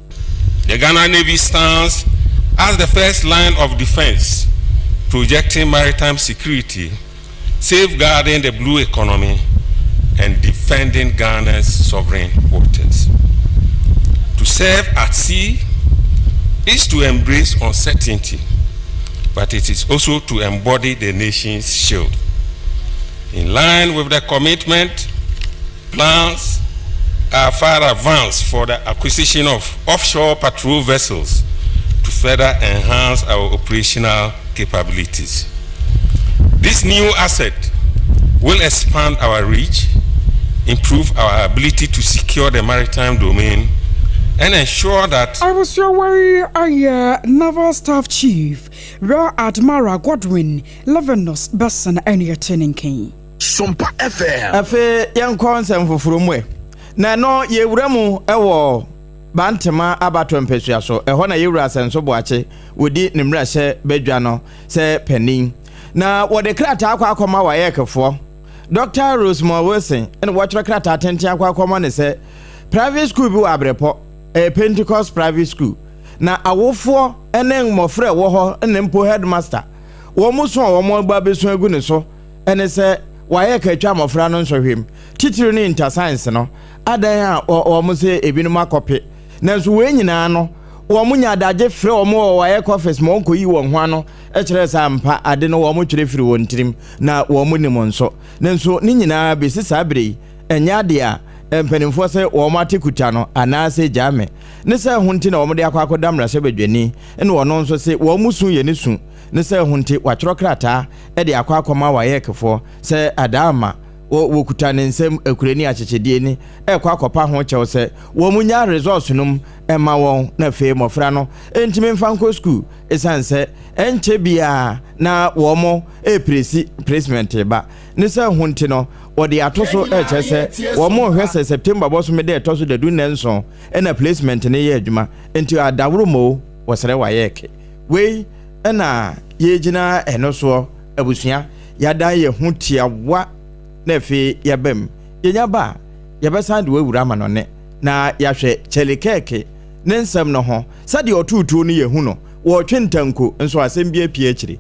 The Ghana Navy stands as the first line of defense, projecting maritime security, safeguarding the blue economy, and defending Ghana's sovereign waters. To serve at sea is to embrace uncertainty, but it is also to embody the nation's shield. In line with the commitment, plans are far advanced for the acquisition of offshore patrol vessels to further enhance our operational capabilities. This new asset will expand our reach, improve our ability to secure the maritime domain, and ensure that I was your worry Naval Staff Chief Rear Admiral Godwin Livinus Besson and your turning king. Sompa FM. Afe yan konsem fofurumwe. Na no yewuramu ewo bantema abato mpesua so eho na yewura senso boache wodi nimra hye badwa no se panin. Na wode krata akwa wa yekefo Dr. Rosemont Wilson and what crata attention akwa ne se private school bi abrepo a Pentecost private school na awofo ene mmofre wo ho ene mpo headmaster wo muso wo mo ba beso agu ne so ene se waye ka twa mmofra no nsohwem titiri ni inter science no adan a wo mo se ebinum akope nanso we nyina no wo munya adaje frɛ wo mo waye office mo nko yi wo ho ano e kire sa mpa ade no wo mo twere firi won tirim na wo mo nim nso nanso ni nyina be sisa bere enya de a empanimfo se wo mo atekuta no anase jame ne se hunti na wo mo de akwakoda mrase badwani ne wo no nso se wo mo sun ye ne sun ne se hunti watworo krata e de akwakoma waye kefo se adama wo kutane nsem akurani akyekyedeɛ ni ekwa akopa ho kyɛw sɛ wo munya resource num ema won na fe mofra no entimi mfanko school esanse enche bia na wo mo placement ba ne sɛ honte no wɔde ato so ɛkyɛ sɛ wɔn mo hwɛ sɛ September bɔ so me de ɛtɔ so da du nanson ɛna placement ne yɛ adwuma nti adaworo mo wɔsrɛ wayɛke wei ɛna yɛgyina ɛno so abusua yada yɛ ho tiawa na efe yɛbɛm yɛnya ba yɛbɛsan de wawura ma no ne na yɛhwɛ kyɛlikɛɛke ne nsɛm no ho sɛdeɛ ɔtutuo no yɛ hu no wɔtwe ntanko nso asɛm bi apie akyiri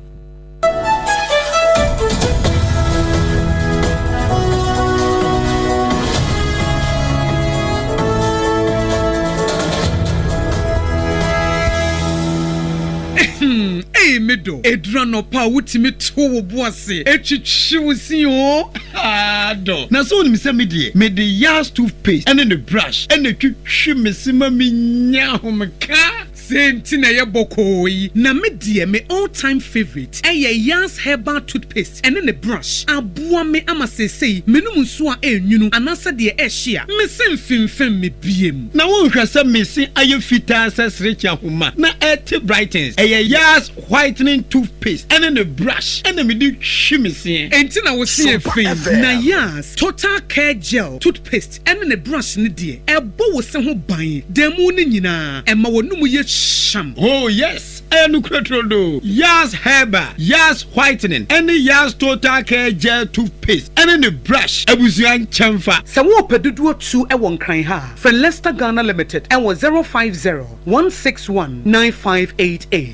Medo edrano pa wutimi to wo boase etwitwi wusi o ado na so nim se me de yas toothpaste ene the brush ene twitwi mesima minya homka senti na ye bokoi na me de me all time favorite yas herbal toothpaste ene the brush aboa me amasesei menum nso a enwunu anasa de ehia me semfimfem me biem na wo hwese mesi aye fita sesrecha homa na et brightens yas whitening toothpaste and a brush and a midi shimisi entina wo see fin na yas total care gel toothpaste and a brush ne die ebo wo se ho ban demu ne nyina ema wonum ye sham oh yes enu kretrodo yas herbal yas whitening and yas total care gel toothpaste and a brush abusuan chamfa se wo pedudu tu e won kran ha for Leicester Ghana Limited and was 050 161 9588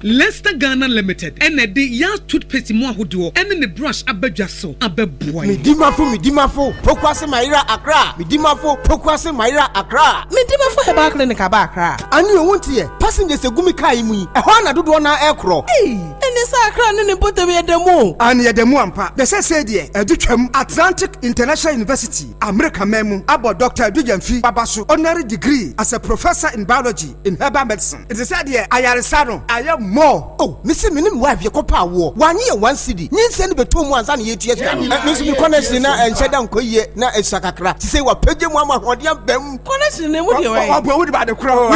Leicester Ghana Limited and the yas toothpaste mo ahodo and the brush abadwa so abeboy midimafo pokwase maira akra midimafo pokwase maira akra midimafo heba clinic aba akra ani owontie passengers egumi kai mu ehwa na dodo na ekro ene sa akra ne potem yedemu ani yedemu ampa de se de edutwam Atlantic International University America memu abo Dr. Dujamfi babaso honorary degree as a professor in biology in herbal medicine it is said here ayaresa no more oh missing minim wife ye kopa wo wanye ye 1 cedi nyinse ne betom ansa na yetu yesu no me connection na encheda nkoye na esakakra ti say wa page mu amahode ambam connection ne mu de we wo de ba de kura ba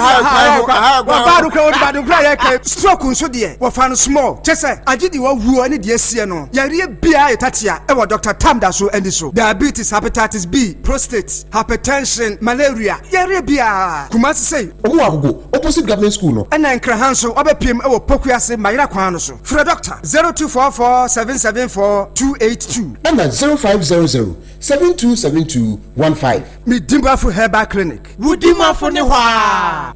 do kura wo de ba de kura ye ka stroke nso de wo fa no small chese agidi wo wuo ne de asie no yare bia etatia e wo Dr. Tamda so endi so diabetes hepatitis B prostate hypertension malaria yare bia kuma say owo agogo opposite government school no ena nkra hanso obepiem e wo pokuase mayira kwan no so free doctor 0244 774 282 and 0500 727215 Midimafo Herbal Clinic Wudimafo ne hwa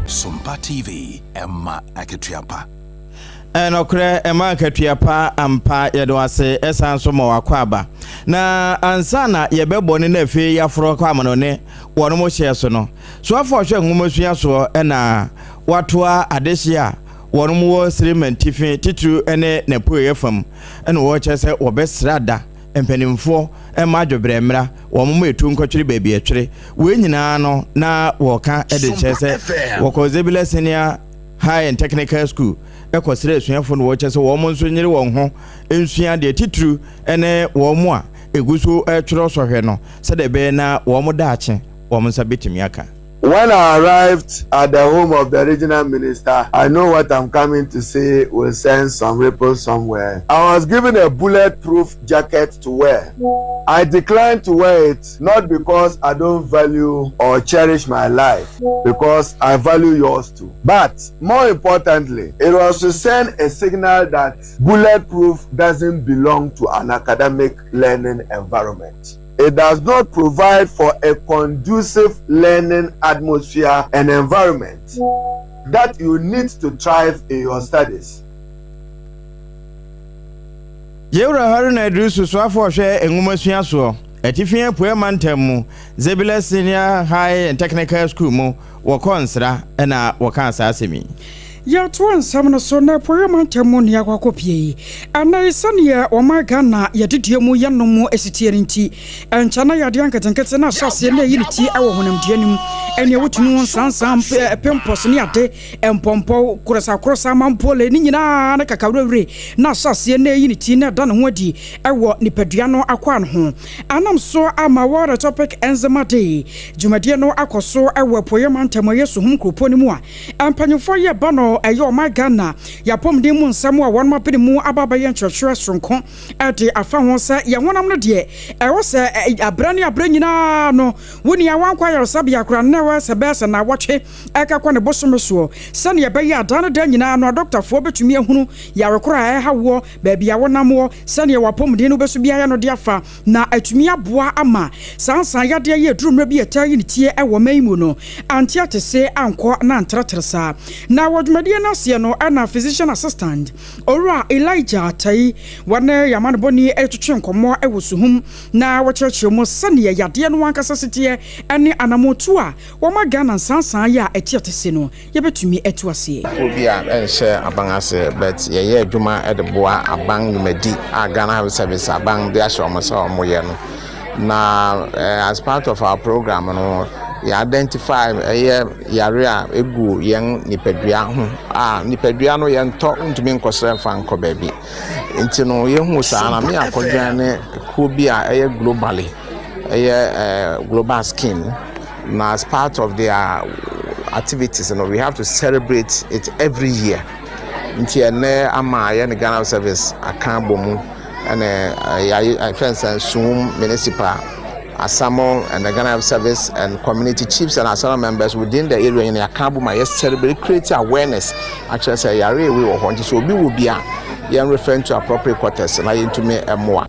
Sompa TV Emma Akituapa enokre Emma Akituapa ampa yedwase esanso ma wakwaba na ansana yebebone na afi yafro kwa manone wono mo hye so no so afo hwe nwumasua so na watoa adehia wono mo srimentifi titru ene na poye fam ene wo chese obesrada empanimfo ema adwobremra wo mo etu nkotwere baabi etwere we nyina no na wo ka ede chese wo kozebile senior high and technical school ekosere esuafo no wo chese wo mo nso nyire wo ho ensua de titru ene wo mo a eguso etwere so hwe no se de be na wo mo daache wo mo sabetimi aka. When I arrived at the home of the regional minister, I know what I'm coming to say will send some ripples somewhere. I was given a bulletproof jacket to wear. I declined to wear it, not because I don't value or cherish my life, because I value yours too. But more importantly, it was to send a signal that bulletproof doesn't belong to an academic learning environment. It does not provide for a conducive learning atmosphere and environment that you need to thrive in your studies. Yewra haruna idrisu so afo hwe enwumasua so etifia poema ntamu Zebile Senior High and Technical School mu wo konsra na wo kan asasemi ya to nsam no so na poyema temu ne akokopie ana isane o magana ya didie mu ya no mu esitiere nti enchana ya de anketenkete na asase na yi nti ewo honamdie nim ene wotunu nsansan pempos ne ade empompo krosa mampole ni nyina na kakawrewre na asase na yi nti na da ne ho adi ewo nipadua no akwa no ho anam so ama water topic enzema day jumadie no akoso ewo poyema ntemu yesu hum kropo ni mu a ampanyefo ye ba no eyo magana ya pom de mu nsam a won mapede mu ababa ye nchwehwe sonko ade afa ho se ye wonam no de ewo se abranyina no woni awankwa ye sabia kura na we se bese na wotwe ekakwa ne bosomeso sane ye be ya dan da nyina no doctor fo betumi ehunu ya rekora hawo ba bia wonam wo sane ye wapom de no beso bia ye no de afa na atumi aboa ama sansan ya de ye durumra bi etayi ne tie ewo maimu no anti atese anko na antratresa na wodumade na se no ana physician assistant ora Elijah Tai wane yamane boni etwetwe nkomo ewosuhum na wokyerkyere mo sane yade no wankasa setie ene anamotu a wo magana sansan ya etiatese no yebetumi etuase obia enhye abangase but ye adwuma edeboa abang numadi agana service abang de ashomoso omoye no na as part of our program no we identify yarea egu yen nipadua ho nipadua no yen to ntumi nkosere fa nko baabi nti no ye hu sa na me akodwa ne ko bi a globally global skin na as part of their activities, you know, we have to celebrate it every year. Nti ene ama ye ne Ghana service akambo mu ene I friends and Sum municipal Asamo and the Ghana service and community chiefs and assembled members within the area in akambo ma yes celebrate create awareness actually say yare we want so be will be referring to appropriate quarters and into me more.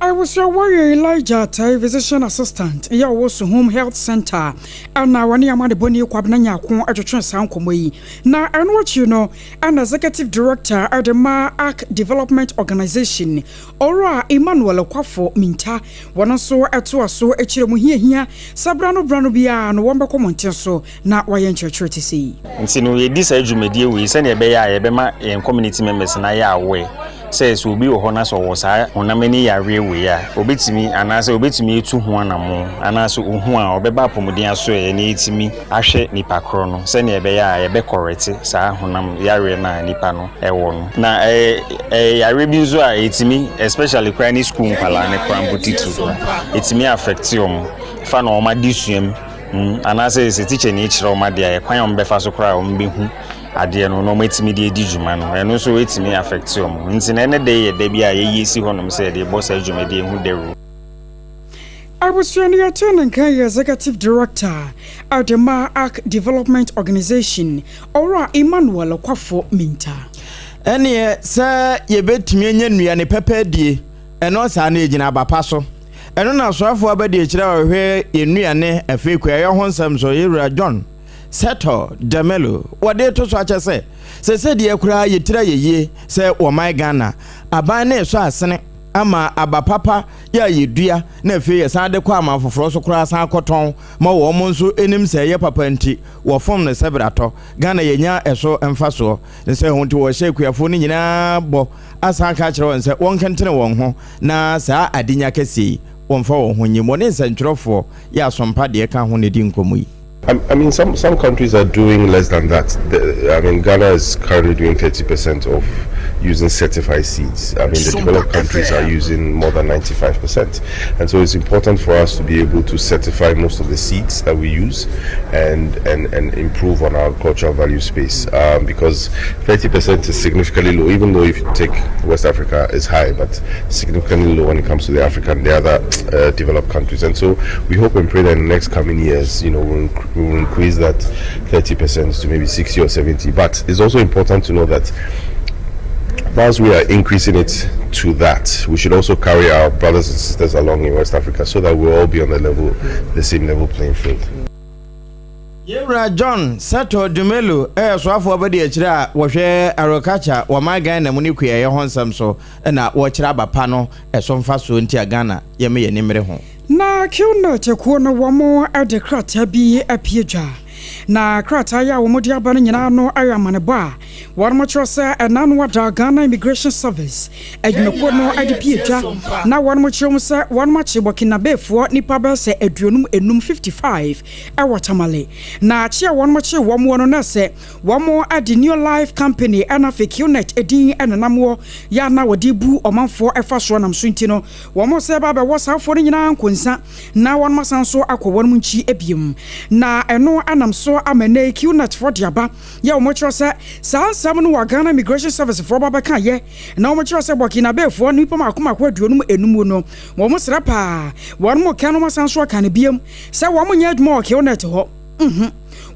I was your warrior Elijah Tai physician assistant. Ya was home health center. And now when you the boni kwabnanya kon atwetwe san komoyi. Na and what you know, an executive director at the Arc Development Organization. Ora Emmanuel Kwafo Minta. Wana so eto so echire mu hia sabrano brano bia no womba komonte so na wayen church say. Nti no ye dis adwumedie we se ne be ya ye be ma community members na ya we. Says will be honest or was I on a many area we are. Obey me and as obey me 2 1 and as or beba pomudia so any me ashe nipa chrono. Send a bear a be correct, sa honam yare na nipano a one. Na a rebuzua it's me, especially cranny school palane crambutitu. It's me affectium, fan or my disuum, and as a teacher nature or my dear, quite on befaso cry on be ade no no metimi de dijuma no eno so wetimi affect you mo nti na ene de ye bia ye yesi honom say de boss adwuma de hu deru. I was your executive director at the Arc Development Organization ora Emmanuel Kwafo Minta. Ene se ye betimi anya nua ne pepe die eno sa na egina abapa so eno na soafo abade ekira ohwe ye nua ne afekua ye ho nsam so ye John Seto Demelo wade to so ache se de akura yetira yeye se wo my Ghana aban na so asene ama abapapa ya yedua na afi ye san de kwa ama foforo so kura san akoton ma wo mo nso enim se ye papa nti wo fom ne sebrato Ghana yenya eso emfaso se ho nti wo hye kuafo ni nyina bo asa ka kire won se won kentene won ho na sa adinya kesi won fa won ho nyimo ne nsantwerofo ya sompa de ka ho ne di nkomu. I mean, some countries are doing less than that. I mean, Ghana is currently doing 30% of using certified seeds. I mean, the developed countries are using more than 95%. And so it's important for us to be able to certify most of the seeds that we use and improve on our cultural value space. Because 30% is significantly low, even though if you take West Africa, it's high, but significantly low when it comes to the other developed countries. And so we hope and pray that in the next coming years, you know, we will increase that 30% to maybe 60 or 70. But it's also important to know that whilst we are increasing it to that, we should also carry our brothers and sisters along in West Africa so that we'll all be on the same level playing field. Yera John Seto Dumelo so afọ abadi akira wo hwe arokacha wo magan na munikuye ye honsam so na wo kira bapa no so mfa so ntia Ghana ye me ye nimre ho na kiuna chekuo no womo adekrata bi apiedwa na krata ya wo modi aba no nyina no ayamanebo a one much was ananwa da Ghana Immigration Service adwumakuo no IDP atwa na one much say one much Burkina Faso nipa be say aduonum enum 55 ewo tamale na achia one much wo mo no na say wo mo adi new life company ana fake unit edin enanamwo ya na wodi bu omanfo efa so nam so ntino wo mo say ba be wo safo nyina nkonsa na one masan so akowon mu nchi ebiem na eno anam so amene unit for diaba ya wo mo say sansam no wa Ghana Immigration Service for baba kan ye na wo mo say Burkina Faso nipa makoma kwa aduonum enum no wo mo sra pa wo mo kan no masan so kan biem say wo mo nya adwuma o unit ho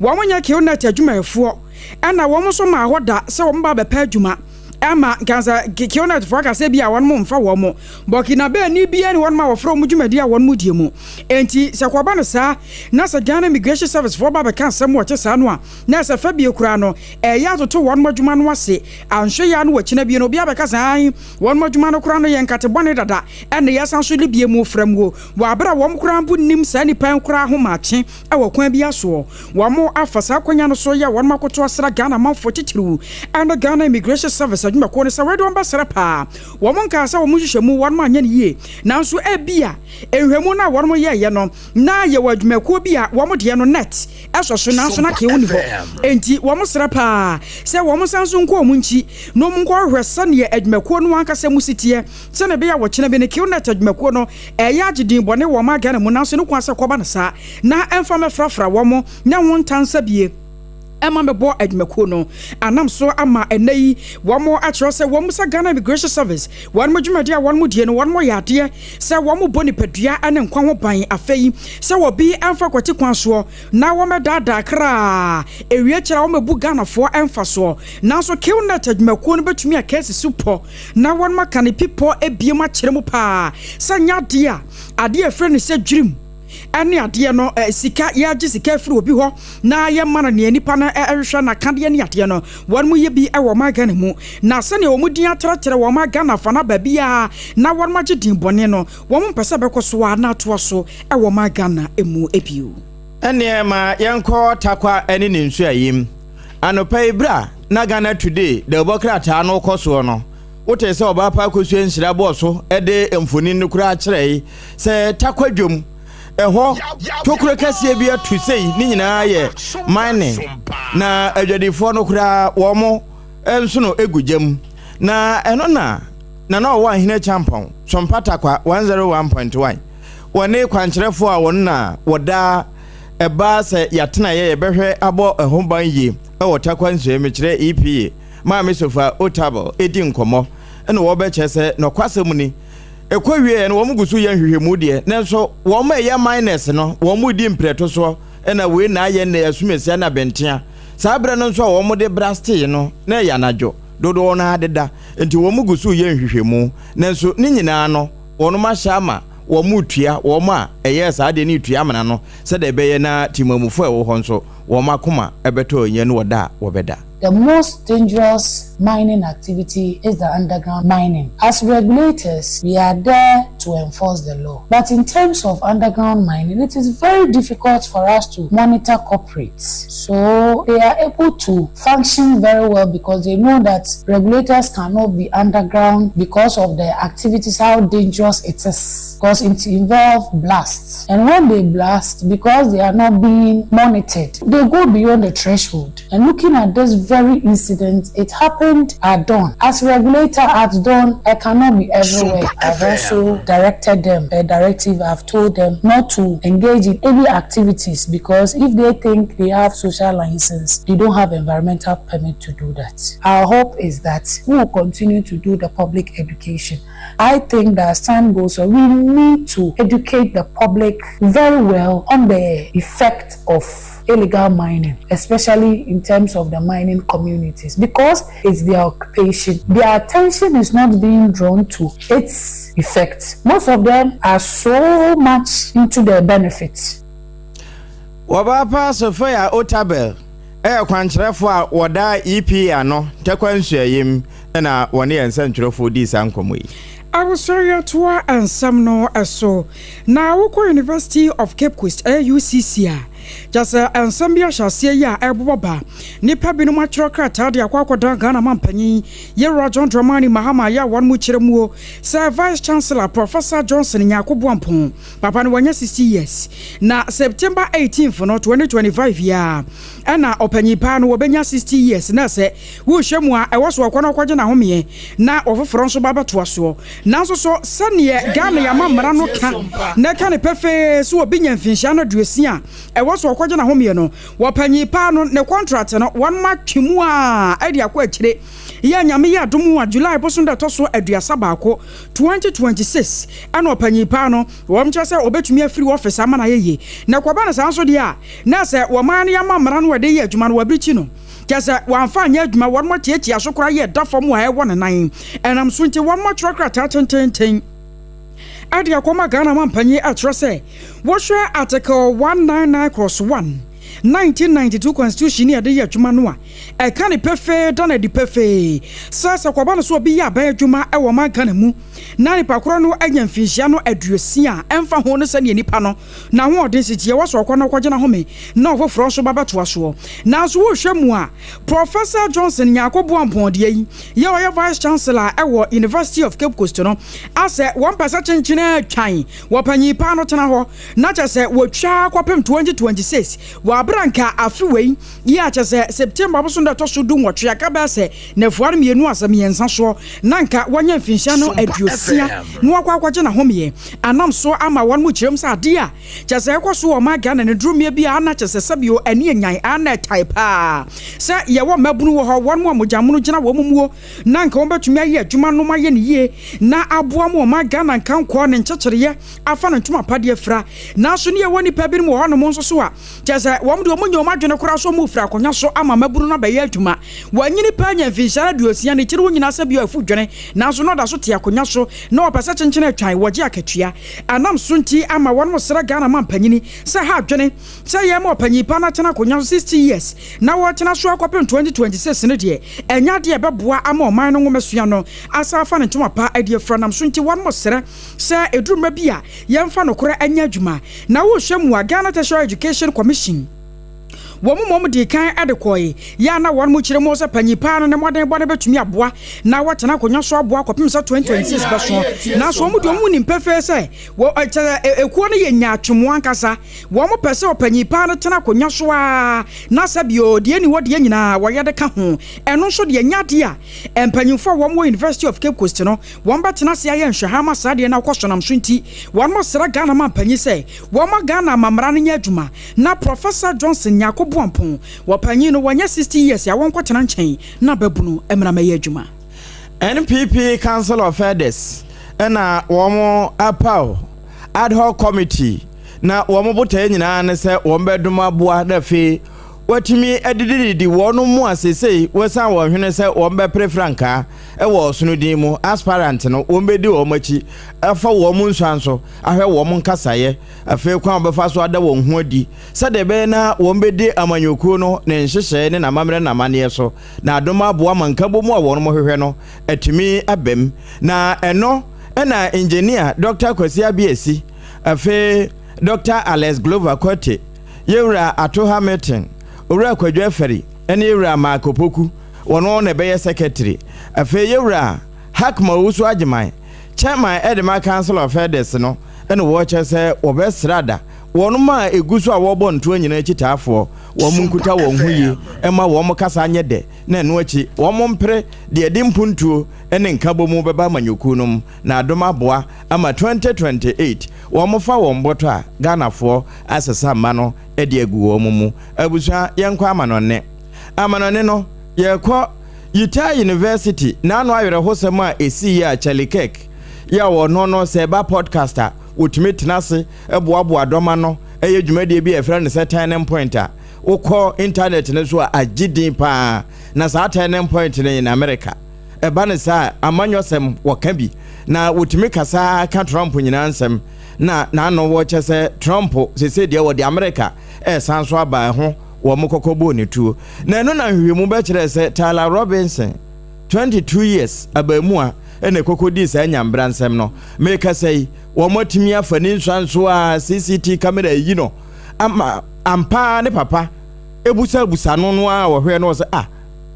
wo mo nya unit adwuma efo ana wo mo so ma hoda say wo mo ba pa adwuma ama ganza kiona tfoka se bia won mo mfa wo mo Burkina Faso ni bia ni won ma wo fro mo dwumadi a won mo die mu enti se kwa ba no sa na sa Ghana Immigration Service for ba kan sam wo che sa no a na sa fa bia kura no ya toto won mo dwuma no ase anhwe ya no wakina bia no bia be ka sa an won mo dwuma no kura no ye nkate bone dada ene ya san so le bia mu fram wo wa bra wo mo kura mbu nim sa ni pan kura ho maache e wo kwan bia so wo mo afasa kwanya no so ya won makoto asra Ghana manfo titiru and Ghana Immigration Service adwumako ne sa wedo ambassador pa wo mo nka sa wo mo hwehwemu won ma anya ne yie nanso e bia ehwemu na won mo ye no na ye wadwumako bia wo mo de no net eso so nanso na ke woni ho enti wo mo sra pa se wo mo sanso nko mo nchi no mo nko hwesa ne adwumako no anka se musitie se ne bia wo chene be ne ke net adwumako no ya agedin bone wo ma Ghana mu nanso ne kwa se koba na sa na emfa me frafra wo mo nya won tansa bie Emma mebo adwumako no anam so ama enayi wo mo akiro se wo mo sa Ghana Immigration Service won mo dwumadi a won mo die no won mo yade se wo mo boni padua ane nkwa ho ban afei se wo bi emfa kwati kwan so na wo me DADAA kra ewie kira wo mebu Ghana fo emfa so na so kiwnet adwumako no betumi a case supo na won ma kan people ebie ma kire mu pa se nya de a ade efre ne se dwirim ani ade no sika ya gi sika firi obi ho na ye mana ne nipa na ehwehwe na kade ne ade no won mu ye bi e wo ma Ghana mu na se ne wo mu din atratere wo ma Ghana fa na ba bia na won ma gidin bone no wo mu pese be koso na to so e wo ma Ghana emu ebio ene ma yenko takwa ene ne nsu ayim anopa ibra na Ghana today the bokrata no koso no wote se oba pa Akosua nsira bo so e de emfoni no kura kire se takwa dwom eho tokure kase bia to say ni nyina ye mining na adwadifo no kura wo mo enso no egugem na eno na wo ahine champion Sompa takwa 101.1 wone kwankyerefo a won na woda eba se yatena ye behwe abo eho ban yi e wotakwa nso emekire EPA ma mesofa otable edi nkomo ene wo be chese no kwasem ni ekwawie no wo mugusu ye hwehwemu de nenso wo ma ye minus no wo mu di mpreto so ena we na ye na asumesi na bentia sabre no nso wo mu de brasti no na ya najo dodo na adeda enti wo mugusu ye hwehwemu nenso ni nyina no wono ma shama wo mu tua wo ma eye sa de ni tua mana no se de be ye na timamufo e wo ho nso wo makoma ebeto ye no woda wo beda. The most dangerous mining activity is the underground mining. As regulators, we are there to enforce the law. But in terms of underground mining, it is very difficult for us to monitor corporates. So they are able to function very well because they know that regulators cannot be underground because of the activities, how dangerous it is. Because it involves blasts. And when they blast, because they are not being monitored, they go beyond the threshold. And looking at this very incident, it happened at dawn. As regulator at dawn, I cannot be everywhere. I've also directed them, a directive, I've told them not to engage in any activities because if they think they have social license, they don't have environmental permit to do that. Our hope is that we will continue to do the public education. I think that as time goes on, we need to educate the public very well on the effect of illegal mining, especially in terms of the mining communities, because it's their occupation. Their attention is not being drawn to its effects. Most of them are so much into their benefits. Wabapa Sophia Otabel, kwankyerefo a woda EPA no tekwansu ayim na wone ensentrofo for this ankomoi. I was sorry to and some no so. Now Woko University of Cape Coast UCC just ensem bia hyasie ya eboba nipa binom atwero krata de akwakoda Ghana mampanyi Yewura John Dramani Mahama ya wan mu kiremu Sir Vice Chancellor Professor Johnson Nyakobo Ampon papa no wanya 60 years na September 18th no 2025 ya ana opanyi pa no obenya 60 years na se wo hwemu a ewoso akwana kwaje na home na ofoforo nso baba toaso na nso so sane Ghana ya mamra no ka na ka ne pefe so obinya mfinhia no duesia ewoso akwaje na home no wopanyi pa no ne contract no wan ma twemu a ade akwa akire ya nyame ya domu a July bosunda toso aduasa baako 2026 ana opanyi pa no womcha se obetumi afiri office ama na yeye na kwaba na sanso de a na se woman ya mamra no wade ye adwuma no wabrichi no kasa wanfanya adwuma won mo tietia asokora ye dafom a ewo nan enam so nti won mo trokrata tenten ade akoma Ghana mampanyi atro se wo hwe article 199/1 1992 constitution ya de adwuma no a eka ne pefe dana di pefe sasa kwaba no so obi ya ba adwuma e wo ma Ghana mu na ni pakoro no anya mfinhia no aduosia emfa ho no sane nipa no na ho odin sitie wo so kwano kwaje na home na ofoforo so baba to aso na so wo hwemu a Professor Johnson Nyakobo Ampon de yi ye wo Vice Chancellor e wo University of Cape Coast no ase one person chenchina twan wo panyi pa no tena ho na chese wo twa kwapem 2026 wa branka afiwei ya chese September bosunda to so dum wo twa ka ba se na fuare mienu asam yensa so nanka wanya mfinhia no aduosia no akwaje na home anam so ama won mu kirem sa ade a chese ekoso o ma Ghana ne drumie bia na chese sabio ani enyan ana type a se ye wo mabunu wo ho won mu amojamuno gina wo muo nanka won betumi aye adwuma no maye ne ye na aboa mu o ma Ghana kan ko ne nkyekere afa no ntuma pade afra na so ne ye woni pa bi mu ho no mo nso so a chese won de omunyo madwene kora so mu fra konya so ama mabunu na baye adwuma wanyini pa nya mfinhyara duosia ne kire wo nyina sabio afu dwene na so no da so te akonya so na opasa chenchene atwan woje akatua anam so nti ama won mo sra Ghana mampanyini se ha dwene se ye mo panyi pa na tena konya 60 years na wo tena so akwapem 2026 ne de enya de beboa ama o man no ngomesua no asa afa ne ntoma pa ade fra nam so nti won mo sra se eduruma bia ye mfa no kora anya adwuma na wo hwemu a Ghana Tertiary Education Commission mom de kan adekoi ya na won mu kire mo se panyipa no ne moden bone betumi aboa na watena konya so aboa kopim sa 2026 beso na so mu de mu ni mpefe se wo ekuo no ye nya atwemo ankasa wo mo pese panyipa no tena konya so a na sabio de ni wo de nyina wo ye de ka ho eno so de nya de a empanyimfo wo mo University of Cape Coast no wo betena se aye nhwehama sa de na kwosonam so nti wo mo sra Ghana mampanyi se wo mo Ghana mamra no nya adwuma na Professor Johnson Nyakobo Ampon wapanyi no wanya 60 years ya won kwatena nchen na babunu emra maye adwuma NPP Council of Elders na womo Apam ad hoc committee na womo botaye nyina ne se wombedum aboa da fe watimi edididi wono mu asesei wasan wo hwene se wombe prefranka e wo sunudin mu aspirant no wombedi wo machi afa wo mu nsanso ahwe wo mu nkasaye afa kwa obefa so ada wo hu adi sade be na wombedi amanyokuo no ne nhyehyɛ ne na mamre na mane so na adoma aboa mankabo mu a wo no hwehwe no atimi abem na eno na engineer Dr. Kwesi Abiesi afa Dr. Alex Glover Kote Yewura Ato Hamilton Owura Kwadwo Feri ene Yewura Makopoku wono na beye secretary afa Yewura Hakma Usu Agyeiwaai chairman Edema Council of Elders no ene wo chese obesrada wono ma egusu a wo bo nto anyina chitaafo wo munkuta wo huye ema wo mokasa anye de na eno achi wo mompre de edi mpuntuo ene nkabo mu beba manyoku num na adoma boa ama 2028 wo mofa wo mboto a Ghanafoɔ asesa ma no edi agu wo mu abusua yenkwa amanone no yekɔ Utah University na no ayere hosem a esi ya Chalikek ya wo no seba podcaster wotumi tenase eboabo adoma no eye dwumade bi efra ne turning point a wokɔ internet ne so a agidin pa na sa turning point ne in America eba ne sa amanyosem woka bi na wotumi kasa ka Trump nyina nsem na no wo chese Trump sese de wo de America sanso aba ho wo mokɔkɔbɔ ne tuo na no na hwehwemu be kyerɛ sɛ Tyler Robinson 22 years abamu a ene kokodi sa nyambra nsɛm no meka sɛ wo motimi afa ni nsanso a CCTV camera yi no ama ampa ne papa ebusa no no a wo hwe no se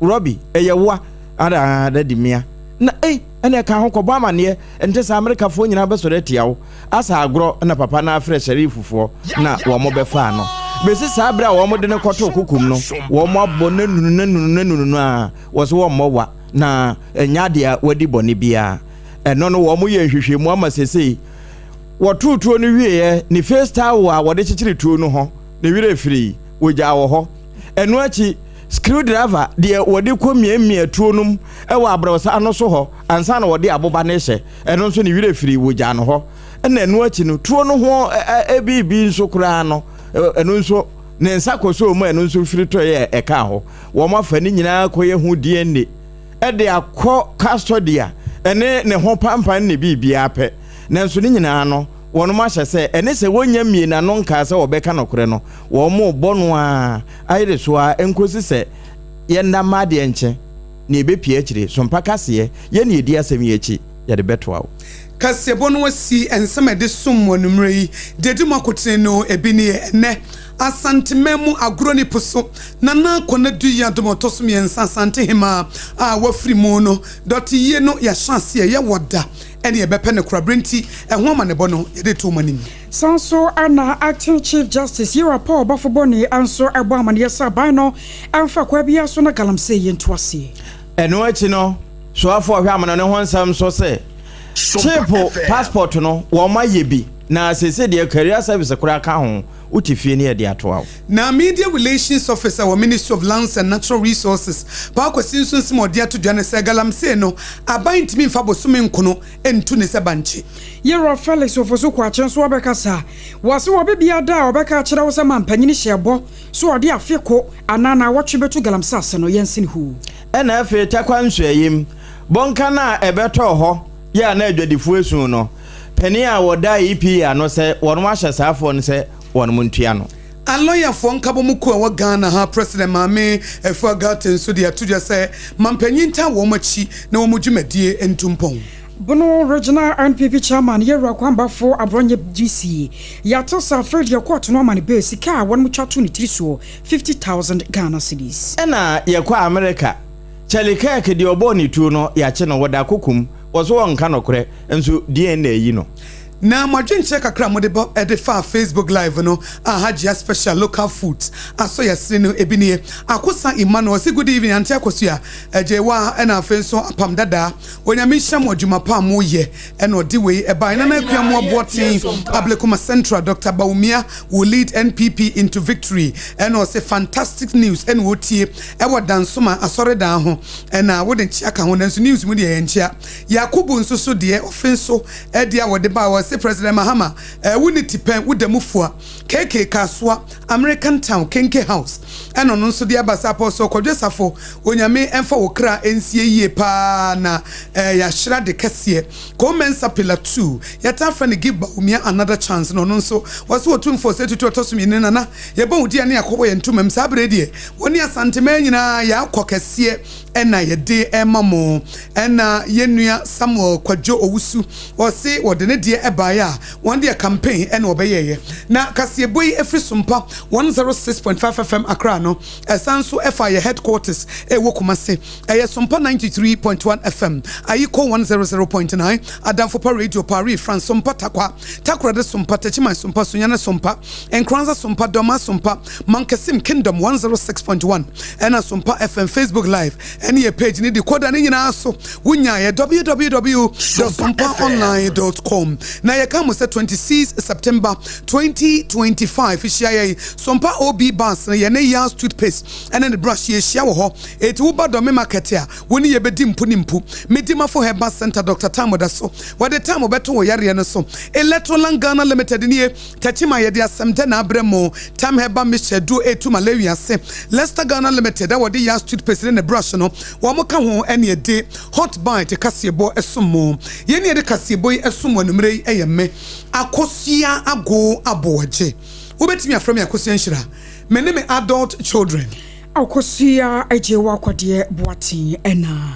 Robbie eyewa ada di mia na ene ka ho kɔbɔ amane ente sa America fo nyina be sɔre tiawo asa agro na papa na afre sharifufo na wo mo be fa no besi sa bra wo mo de ne kɔto kokum no wo mo abɔ nanunu a wo se wo mo wa na enyade a wadi bɔne bia ɛno no wo mo ye hwehwɛ mu amasese wo tutuo no wie ni first hour a wo de chichiri tuo no ho ne wire firi wo gya wo ho ɛno achi screwdriver de wodi komiemie tuo num ɛwɔ abrɛwsa ano so ho ansa na wodi aboba ne hye ɛno nso ne wire firi wo gya no ho ɛna ɛno achi no tuo no ho ebibi nso kura no ɛno nso ne nsa koso mu ɛno nso firi to yɛ ɛka ho wo ma fa ni nyina koyɛ hu DNA ɛde akɔ custody a ɛne ne ho pampan ne bibia pɛ nanso ne nyina no wono ma hye sɛ ɛne sɛ wonya mie na no nka sɛ wɔbɛka no kore no wo mo bɔ no a ayire so a enkosi sɛ yɛnda ma de nkyɛ ne ebepie akyire so mpa kaseɛ yɛ ne edi asɛm yɛ akyi yɛ de bɛtoa wo kasebo no wasi ensem de som wonumre yi dedi makotene no ebi ne ene asantemamu agro ni poso na kona du ya domotosom yensa asante hema a wafri mu no dot ye no ya chance ye woda ene ye bepe ne krabrenti ehwo ma ne bo no ye de to manim sanso ana acting chief justice Yera Paul Bafoboni anso ebo amane yesa ban no amfa kwa bia so na galamse ye ntoase eno achi no so afọ hwe amana ne ho nsam so se Chipo passport no wo ma yebi na sese de career service kura ka ho utifie ne de atoa na media relations officer wa Ministry of Lands and Natural Resources pa kwasi nsunsim ode ato dwane se galamse no aban timi mfa bosome nkono entu ne se banche Yera Felix ofoso kwa chenso obekasa wase obebia da obeka kire wo se mampanyini hyebo so ode afeko anana wotwe betu galamse ase no yensin hu ena afi takwa nsuayim bonka na ebeto ho ya na adwadifu esu no pani a woda EP ano se wono ahye saafo no se wono muntua no a lawyer for nkabomuko wa Ghana ha president Mame Efuagate so de atudwa se mampanyinta wo machi na wo mudwumadie entumpon Bono regional NPP chairman Yera Kwambafo Abronye GC yato Safred Yakot no mani be sika won mutwatu ni tiriso 50,000 Ghana cedis ena yakwa America chalika ke de oboni tu no yache no woda kokum wazo wonka nokre enso DNA yi no na madwenche kakra mo de bo fa Facebook live no Agyeiwaai special local foods aso yesre no ebini Akosa Emmanuel say good evening anti Akosua Agyeiwaai and afenso Apam DADAA onyame hyam adwuma pa mo ye and odi we e ban na akua mo abotin Ablekuma Central Dr. Baumia will lead NPP into victory and say fantastic news and wotie e wodansoma asore dan ho and wo de chiaka ho nanso news mu de yenchia Yakubu nso so de ofenso e de wo de ba was President Mahama unity pen wudamufua KK Kaswa American Town Kenke House eno no so de abasa apostle kodwesafo onyame emfa wokra ensie yie pa na ya hira de kese ko mensa pillar 2 yata fa ne give Baumia another chance no so was wotum for say to tosumi ne nana ye ba wudi ane akobo ye ntumam sa brede woni asantema nyina ya akokese ena ye de emamo ena yenua Samuel Kwadwo Owusu wose wode ne de ya one day campaign and obeye na kasieboyi efri Sompa 106.5 FM Accra no esanso FI headquarters Kumase Sompa 93.1 FM Ayiko 100.9 Adamfopa Radio Paris France Sompa Takwa de Sompa Techima Sompa Sunyana Sompa Enkranza Sompa Doma Sompa Mankesim Kingdom 106.1 and Sompa FM Facebook Live any page ni de koda ni nyina so wunya ya www.sompaonline.com na yakamu se 26 September 2025 ishia Sompa OB bus na yene ya toothpaste and the brush ye shia wo ho eti wo ba do me market a woni ye bedi mpu ni mpu medima for herbal center Dr. Tamoda so what the time obeto wo yare no so Electroland Ghana Limited ni tachima ye dia semte na abremo time herbal mixture do etu malaria se Leicester Ghana Limited that what the ya toothpaste and the brush no wo mo ka ho ene de hot bite kasebo esomo ye ne de kasebo esomo numre eyeme Akosua Aboagye ubetimi aframi Akosua nshira meneme adult children Akosua Agyeiwaai kwade boatin ena